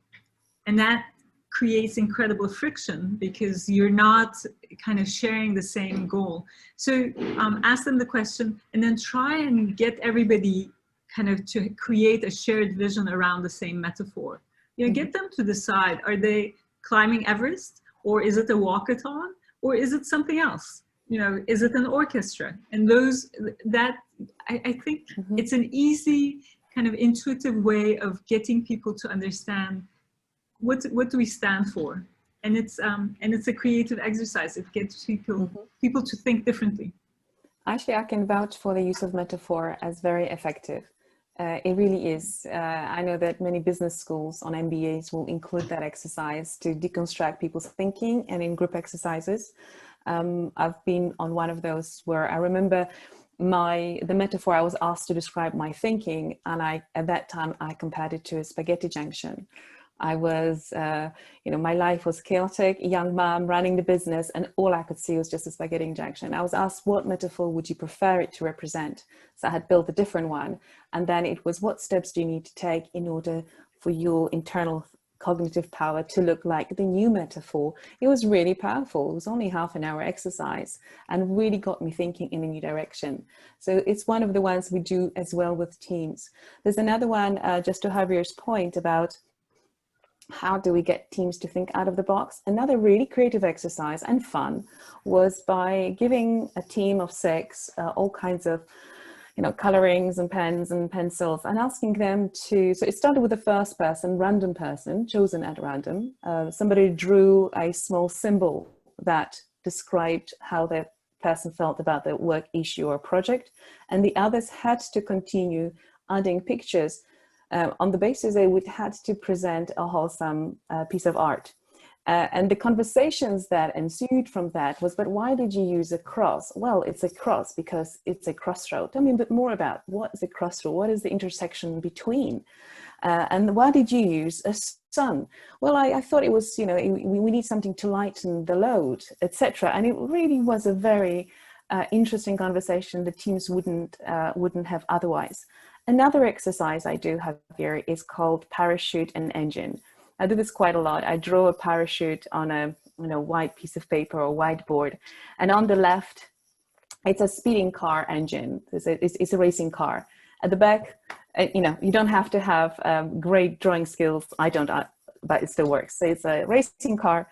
And that creates incredible friction because you're not kind of sharing the same goal. So ask them the question and then try and get everybody kind of to create a shared vision around the same metaphor. Get them to decide, are they climbing Everest, or is it a walkathon, or is it something else? Is it an orchestra? And I think it's an easy kind of intuitive way of getting people to understand what do we stand for, it's a creative exercise. It gets people to think differently.
Actually, I can vouch for the use of metaphor as very effective. It really is. I know that many business schools on MBAs will include that exercise to deconstruct people's thinking, and in group exercises. I've been on one of those where I remember the metaphor I was asked to describe my thinking, and at that time I compared it to a spaghetti junction. I was, my life was chaotic, young mom running the business, and all I could see was just a spaghetti junction. I was asked, what metaphor would you prefer it to represent? So I had built a different one. And then it was, what steps do you need to take in order for your internal cognitive power to look like the new metaphor? It was really powerful. It was only half an hour exercise and really got me thinking in a new direction. So it's one of the ones we do as well with teams. There's another one, just to Javier's point about how do we get teams to think out of the box? Another really creative exercise and fun was by giving a team of 6 all kinds of colorings and pens and pencils, and asking them to, so it started with the first person, random person, chosen at random. Somebody drew a small symbol that described how the person felt about the work issue or project, and the others had to continue adding pictures on the basis they would had to present a wholesome piece of art. And the conversations that ensued from that was, but why did you use a cross? Well, it's a cross because it's a crossroad. Tell me a bit more about what is a crossroad? What is the intersection between? And why did you use a sun? Well, I thought it was, we need something to lighten the load, etc. And it really was a very interesting conversation the teams wouldn't have otherwise. Another exercise I do have here is called parachute and engine. I do this quite a lot. I draw a parachute on a white piece of paper or whiteboard, and on the left, it's a speeding car engine. It's a racing car. At the back, you don't have to have great drawing skills. I don't, but it still works. So it's a racing car,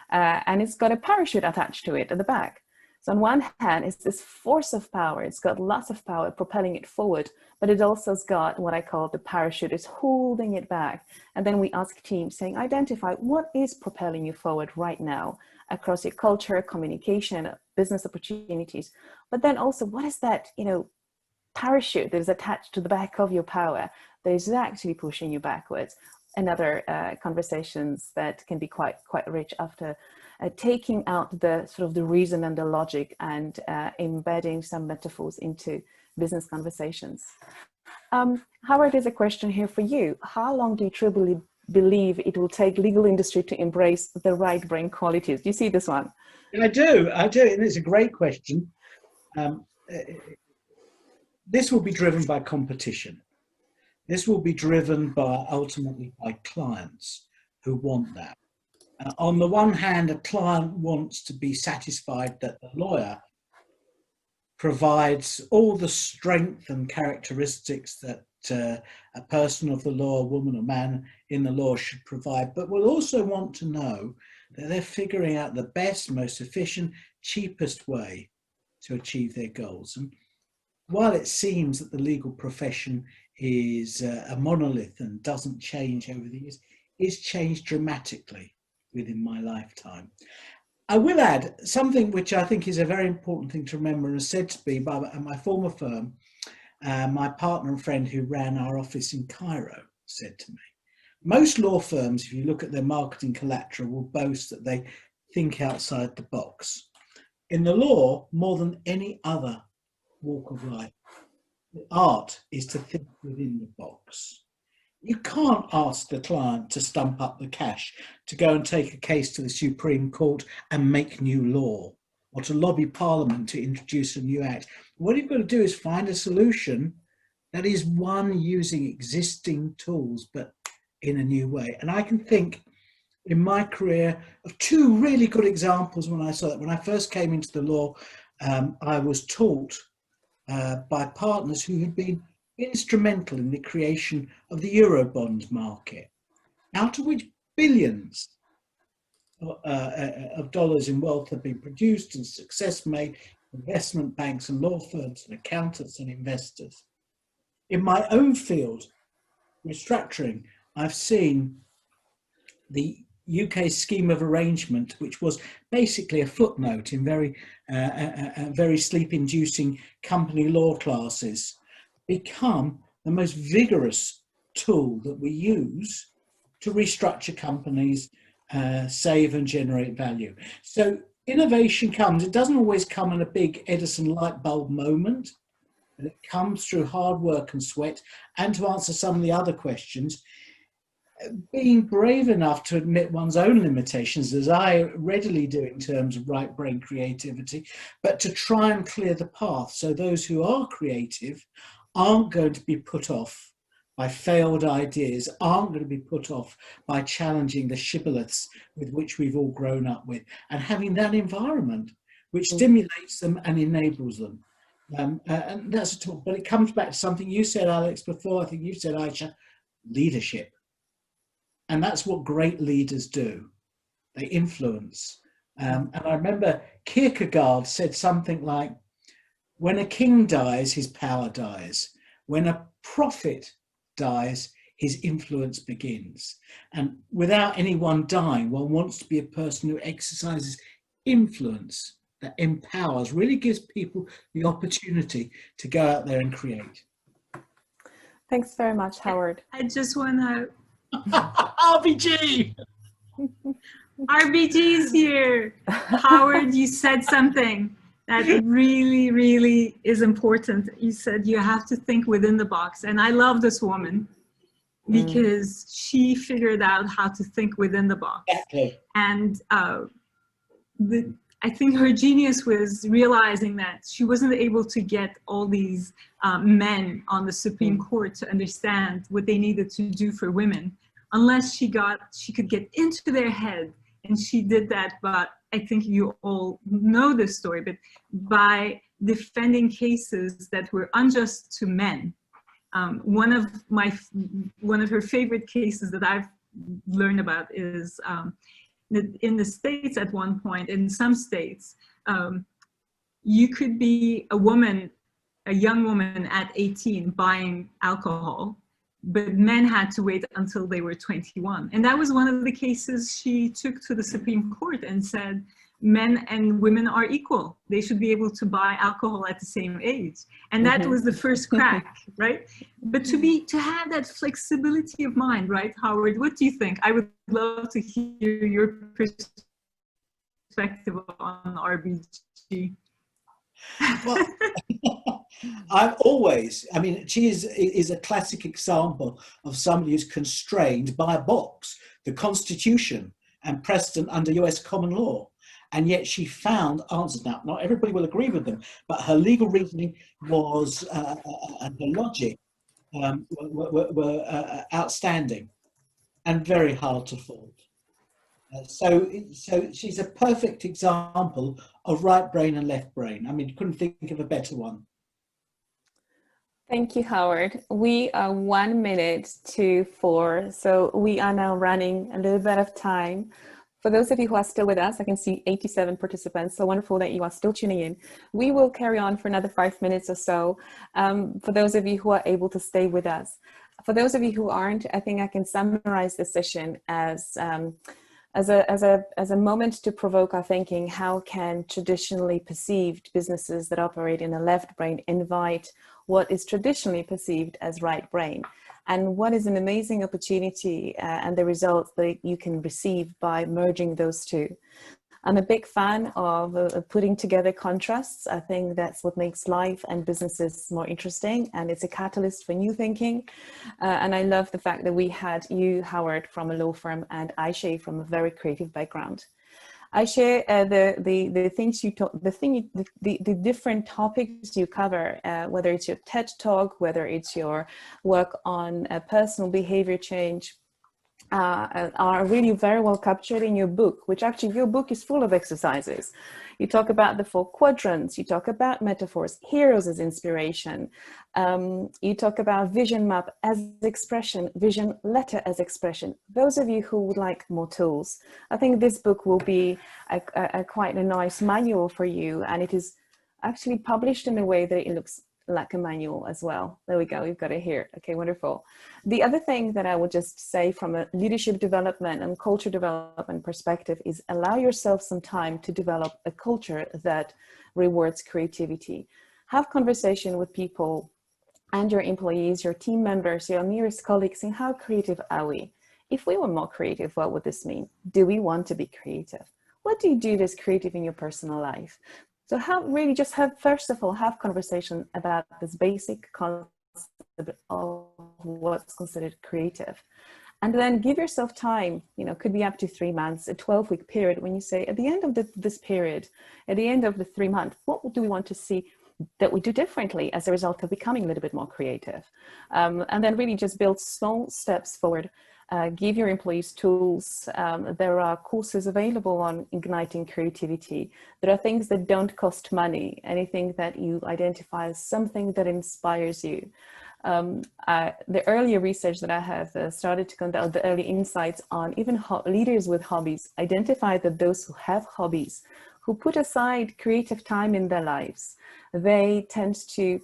and it's got a parachute attached to it at the back. So on one hand, it's this force of power. It's got lots of power propelling it forward, but it also has got what I call the parachute. It's holding it back. And then we ask teams saying, identify what is propelling you forward right now across your culture, communication, business opportunities. But then also, what is that, parachute that is attached to the back of your power that is actually pushing you backwards? Another conversations that can be quite rich after taking out the sort of the reason and the logic and embedding some metaphors into business conversations. Howard, there's a question here for you. How long do you truly believe it will take legal industry to embrace the right brain qualities? Do you see this one?
I do, and it's a great question. This will be driven by competition. This will be driven ultimately by clients who want that. On the one hand, a client wants to be satisfied that the lawyer provides all the strength and characteristics that a person of the law, a woman or man in the law should provide, but will also want to know that they're figuring out the best, most efficient, cheapest way to achieve their goals. And while it seems that the legal profession is a monolith and doesn't change over the years, it's changed dramatically within my lifetime. I will add something which I think is a very important thing to remember, and was said to be by my former firm. My partner and friend who ran our office in Cairo said to me, most law firms, if you look at their marketing collateral, will boast that they think outside the box. In the law, more than any other walk of life, the art is to think within the box. You can't ask the client to stump up the cash, to go and take a case to the Supreme Court and make new law, or to lobby Parliament to introduce a new act. What you've got to do is find a solution that is one using existing tools, but in a new way. And I can think in my career of 2 really good examples when I saw that. When I first came into the law, I was taught by partners who had been instrumental in the creation of the Eurobond market, out of which billions of dollars in wealth have been produced and success made, investment banks and law firms and accountants and investors. In my own field, restructuring, I've seen the UK scheme of arrangement, which was basically a footnote in very sleep-inducing company law classes, become the most vigorous tool that we use to restructure companies, save and generate value. So innovation comes, it doesn't always come in a big Edison light bulb moment, but it comes through hard work and sweat. And to answer some of the other questions, being brave enough to admit one's own limitations, as I readily do in terms of right brain creativity, but to try and clear the path so those who are creative aren't going to be put off by failed ideas, aren't going to be put off by challenging the shibboleths with which we've all grown up with, and having that environment which stimulates them and enables them. And that's a talk, but it comes back to something you said, Alex, before. I think you said, Ayse, leadership. And that's what great leaders do. They influence. And I remember Kierkegaard said something like, when a king dies, his power dies. When a prophet dies, his influence begins. And without anyone dying, one wants to be a person who exercises influence, that empowers, really gives people the opportunity to go out there and create.
Thanks very much, Howard.
I just want to...
RBG!
RBG is here. Howard, you said something that really, really is important. You said you have to think within the box. And I love this woman because she figured out how to think within the box.
Exactly.
And I think her genius was realizing that she wasn't able to get all these men on the Supreme Court to understand what they needed to do for women unless she could get into their head. And she did that, but I think you all know this story, but by defending cases that were unjust to men. One of her favorite cases that I've learned about is in the States at one point, in some states, you could be a young woman at 18 buying alcohol, but men had to wait until they were 21. And that was one of the cases she took to the Supreme Court and said, men and women are equal. They should be able to buy alcohol at the same age. And that was the first crack, right? But to have that flexibility of mind, right, Howard, what do you think? I would love to hear your perspective on RBG.
Well, I mean, she is a classic example of somebody who's constrained by a box, the Constitution and precedent under US common law. And yet she found answers. Now, not everybody will agree with them, but her legal reasoning was, and her logic were outstanding and very hard to fault. So she's a perfect example of right brain and left brain. I mean, couldn't think of a better one.
Thank you, Howard. We are 1 minute to 4, so we are now running a little bit of time. For those of you who are still with us, I can see 87 participants, so wonderful that you are still tuning in. We will carry on for another 5 minutes or so, for those of you who are able to stay with us. For those of you who aren't, I think I can summarize the session as a moment to provoke our thinking. How can traditionally perceived businesses that operate in a left brain invite what is traditionally perceived as right brain? And what is an amazing opportunity and the results that you can receive by merging those two. I'm a big fan of putting together contrasts. I think that's what makes life and businesses more interesting, and it's a catalyst for new thinking. And I love the fact that we had you, Howard, from a law firm, and Ayse from a very creative background. Ayse, the things you talk, the different topics you cover, whether it's your TED Talk, whether it's your work on personal behavior change, are really very well captured in your book, which actually your book is full of exercises. You talk about the 4 quadrants, you talk about metaphors, heroes as inspiration, you talk about vision map as expression, vision letter as expression. Those of you who would like more tools, I think this book will be quite a nice manual for you, and it is actually published in a way that it looks like a manual as well. There we go, we've got it here. Okay, wonderful. The other thing that I would just say from a leadership development and culture development perspective is allow yourself some time to develop a culture that rewards creativity. Have conversation with people and your employees, your team members, your nearest colleagues, saying, how creative are we? If we were more creative, what would this mean? Do we want to be creative? What do you do that's creative in your personal life? So first of all, have conversation about this basic concept of what's considered creative. And then give yourself time, could be up to 3 months, a 12-week period, when you say, at the end of this period, at the end of the 3 months, what do we want to see that we do differently as a result of becoming a little bit more creative? And then really just build small steps forward. Give your employees tools. There are courses available on igniting creativity. There are things that don't cost money, anything that you identify as something that inspires you. The earlier research that I have started to conduct, the early insights on even leaders with hobbies, identify that those who have hobbies, who put aside creative time in their lives, they tend to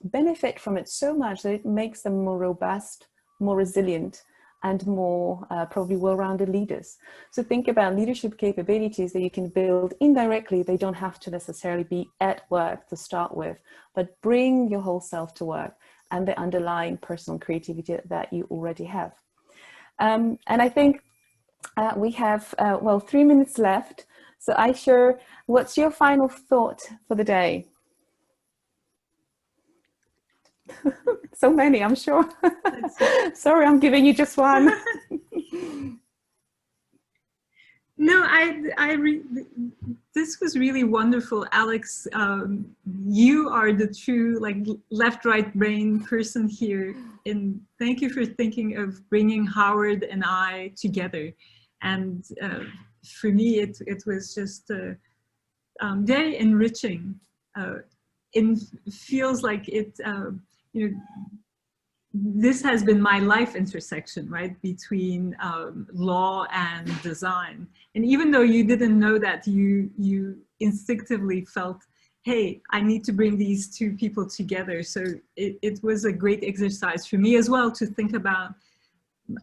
benefit from it so much that it makes them more robust, more resilient, and more probably well-rounded leaders. So think about leadership capabilities that you can build indirectly. They don't have to necessarily be at work to start with, but bring your whole self to work and the underlying personal creativity that you already have. And I think we have, 3 minutes left. So Ayse, what's your final thought for the day? So many, I'm sure. Sorry, I'm giving you just one.
No, this was really wonderful, Alex. You are the true left-right brain person here, and thank you for thinking of bringing Howard and I together. And for me, it was just very enriching. It feels like it. This has been my life intersection, right, between law and design. And even though you didn't know that, you instinctively felt, hey, I need to bring these two people together. So it was a great exercise for me as well to think about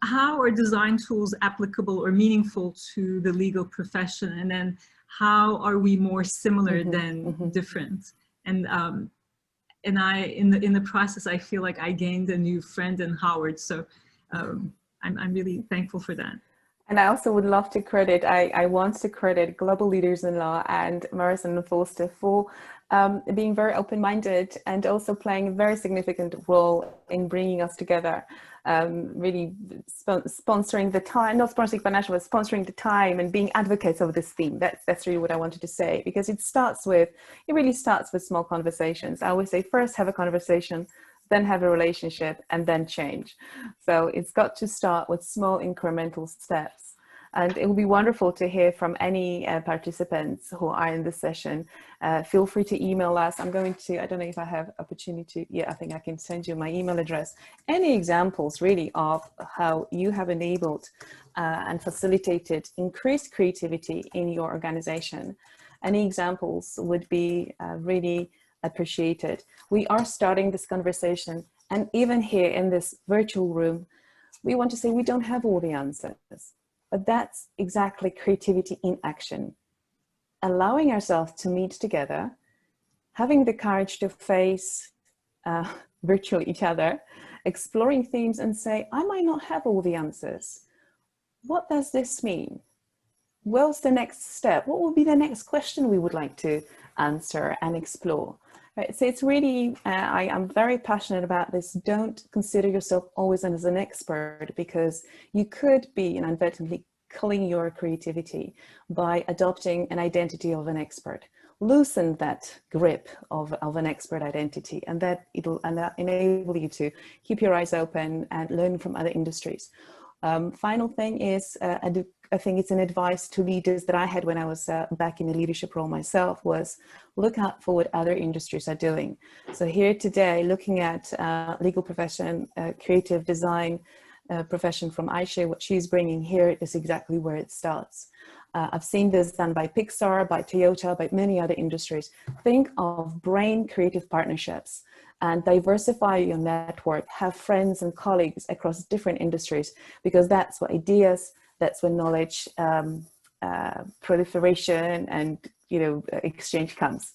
how are design tools applicable or meaningful to the legal profession, and then how are we more similar than different? And I, in the process, I feel like I gained a new friend in Howard. So I'm really thankful for that.
And I also would love to credit, I want to credit Global Leaders in Law and Morrison Foerster for being very open-minded and also playing a very significant role in bringing us together. Really sponsoring the time, not sponsoring financial, but sponsoring the time and being advocates of this theme. That's really what I wanted to say, because it really starts with small conversations. I always say, first have a conversation, then have a relationship, and then change. So it's got to start with small incremental steps. And it will be wonderful to hear from any participants who are in this session. Feel free to email us. I don't know if I have opportunity. Yeah, I think I can send you my email address. Any examples really of how you have enabled and facilitated increased creativity in your organization. Any examples would be really appreciated. We are starting this conversation, and even here in this virtual room, we want to say we don't have all the answers. But that's exactly creativity in action. Allowing ourselves to meet together, having the courage to face virtually each other, exploring themes and say, I might not have all the answers. What does this mean? What's the next step? What will be the next question we would like to answer and explore? Right, so it's really, I am very passionate about this. Don't consider yourself always as an expert, because you could be inadvertently killing your creativity by adopting an identity of an expert. Loosen that grip of an expert identity, and that enable you to keep your eyes open and learn from other industries. Final thing is, I think it's an advice to leaders that I had when I was back in a leadership role myself, was look out for what other industries are doing. So here today, looking at legal profession, creative design profession from Ayse, what she's bringing here is exactly where it starts. I've seen this done by Pixar, by Toyota, by many other industries. Think of brain creative partnerships. and diversify your network, have friends and colleagues across different industries, because that's where ideas, that's where knowledge proliferation and exchange comes.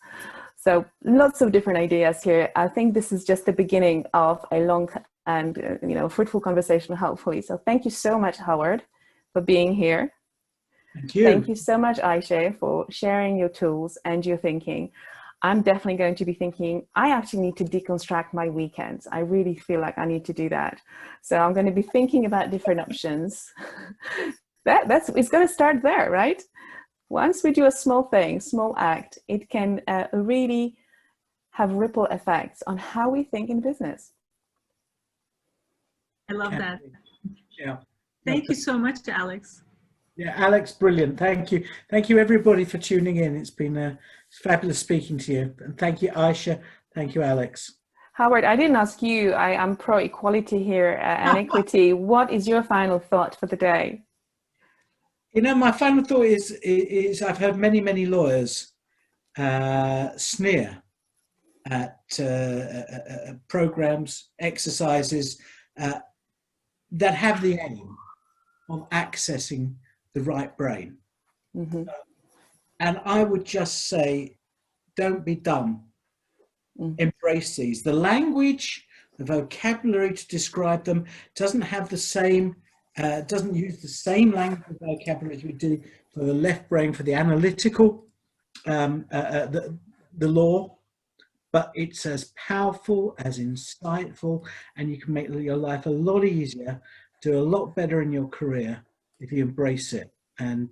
So lots of different ideas here. I think this is just the beginning of a long and fruitful conversation, hopefully. So thank you so much, Howard, for being here.
Thank you.
Thank you so much, Ayse, for sharing your tools and your thinking. I'm definitely going to be thinking, I actually need to deconstruct my weekends. I really feel like I need to do that. So I'm going to be thinking about different options. It's going to start there, right? Once we do a small thing, small act, it can really have ripple effects on how we think in business.
I love that.
Yeah.
Thank you so much, Alex.
Yeah, Alex, brilliant. Thank you. Thank you, everybody, for tuning in. It's been fabulous speaking to you. And thank you, Ayse. Thank you, Alex.
Howard, I didn't ask you. I'm pro-equality here and equity. What is your final thought for the day?
My final thought is I've heard many lawyers sneer at programs, exercises that have the aim of accessing the right brain.
Mm-hmm.
And I would just say, don't be dumb. Mm-hmm. Embrace these. The language, the vocabulary to describe them doesn't have the same, doesn't use the same language and vocabulary as we do for the left brain, for the analytical, the law, but it's as powerful, as insightful, and you can make your life a lot easier, do a lot better in your career if you embrace it. And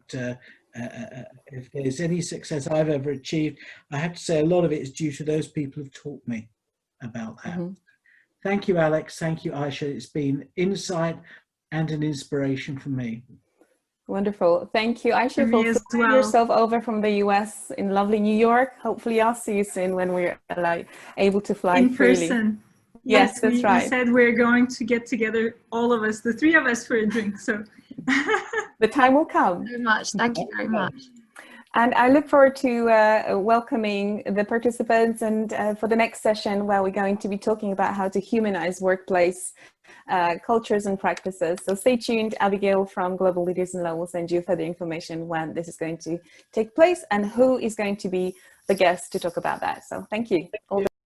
if there's any success I've ever achieved, I have to say a lot of it is due to those people who've taught me about that. Mm-hmm. Thank you, Alex. Thank you, Ayse. It's been insight and an inspiration for me.
Wonderful. Thank you, Ayse, for flying yourself over from the US in lovely New York. Hopefully I'll see you soon when we're able to fly
in
freely.
Person.
Yes, that's right.
We said we're going to get together, all of us, the three of us, for a drink. So
the time will come.
Very much. Thank you very much.
And I look forward to welcoming the participants and for the next session where we're going to be talking about how to humanize workplace cultures and practices. So stay tuned. Abigail from Global Leaders in Law will send you further information when this is going to take place and who is going to be the guest to talk about that. So thank you.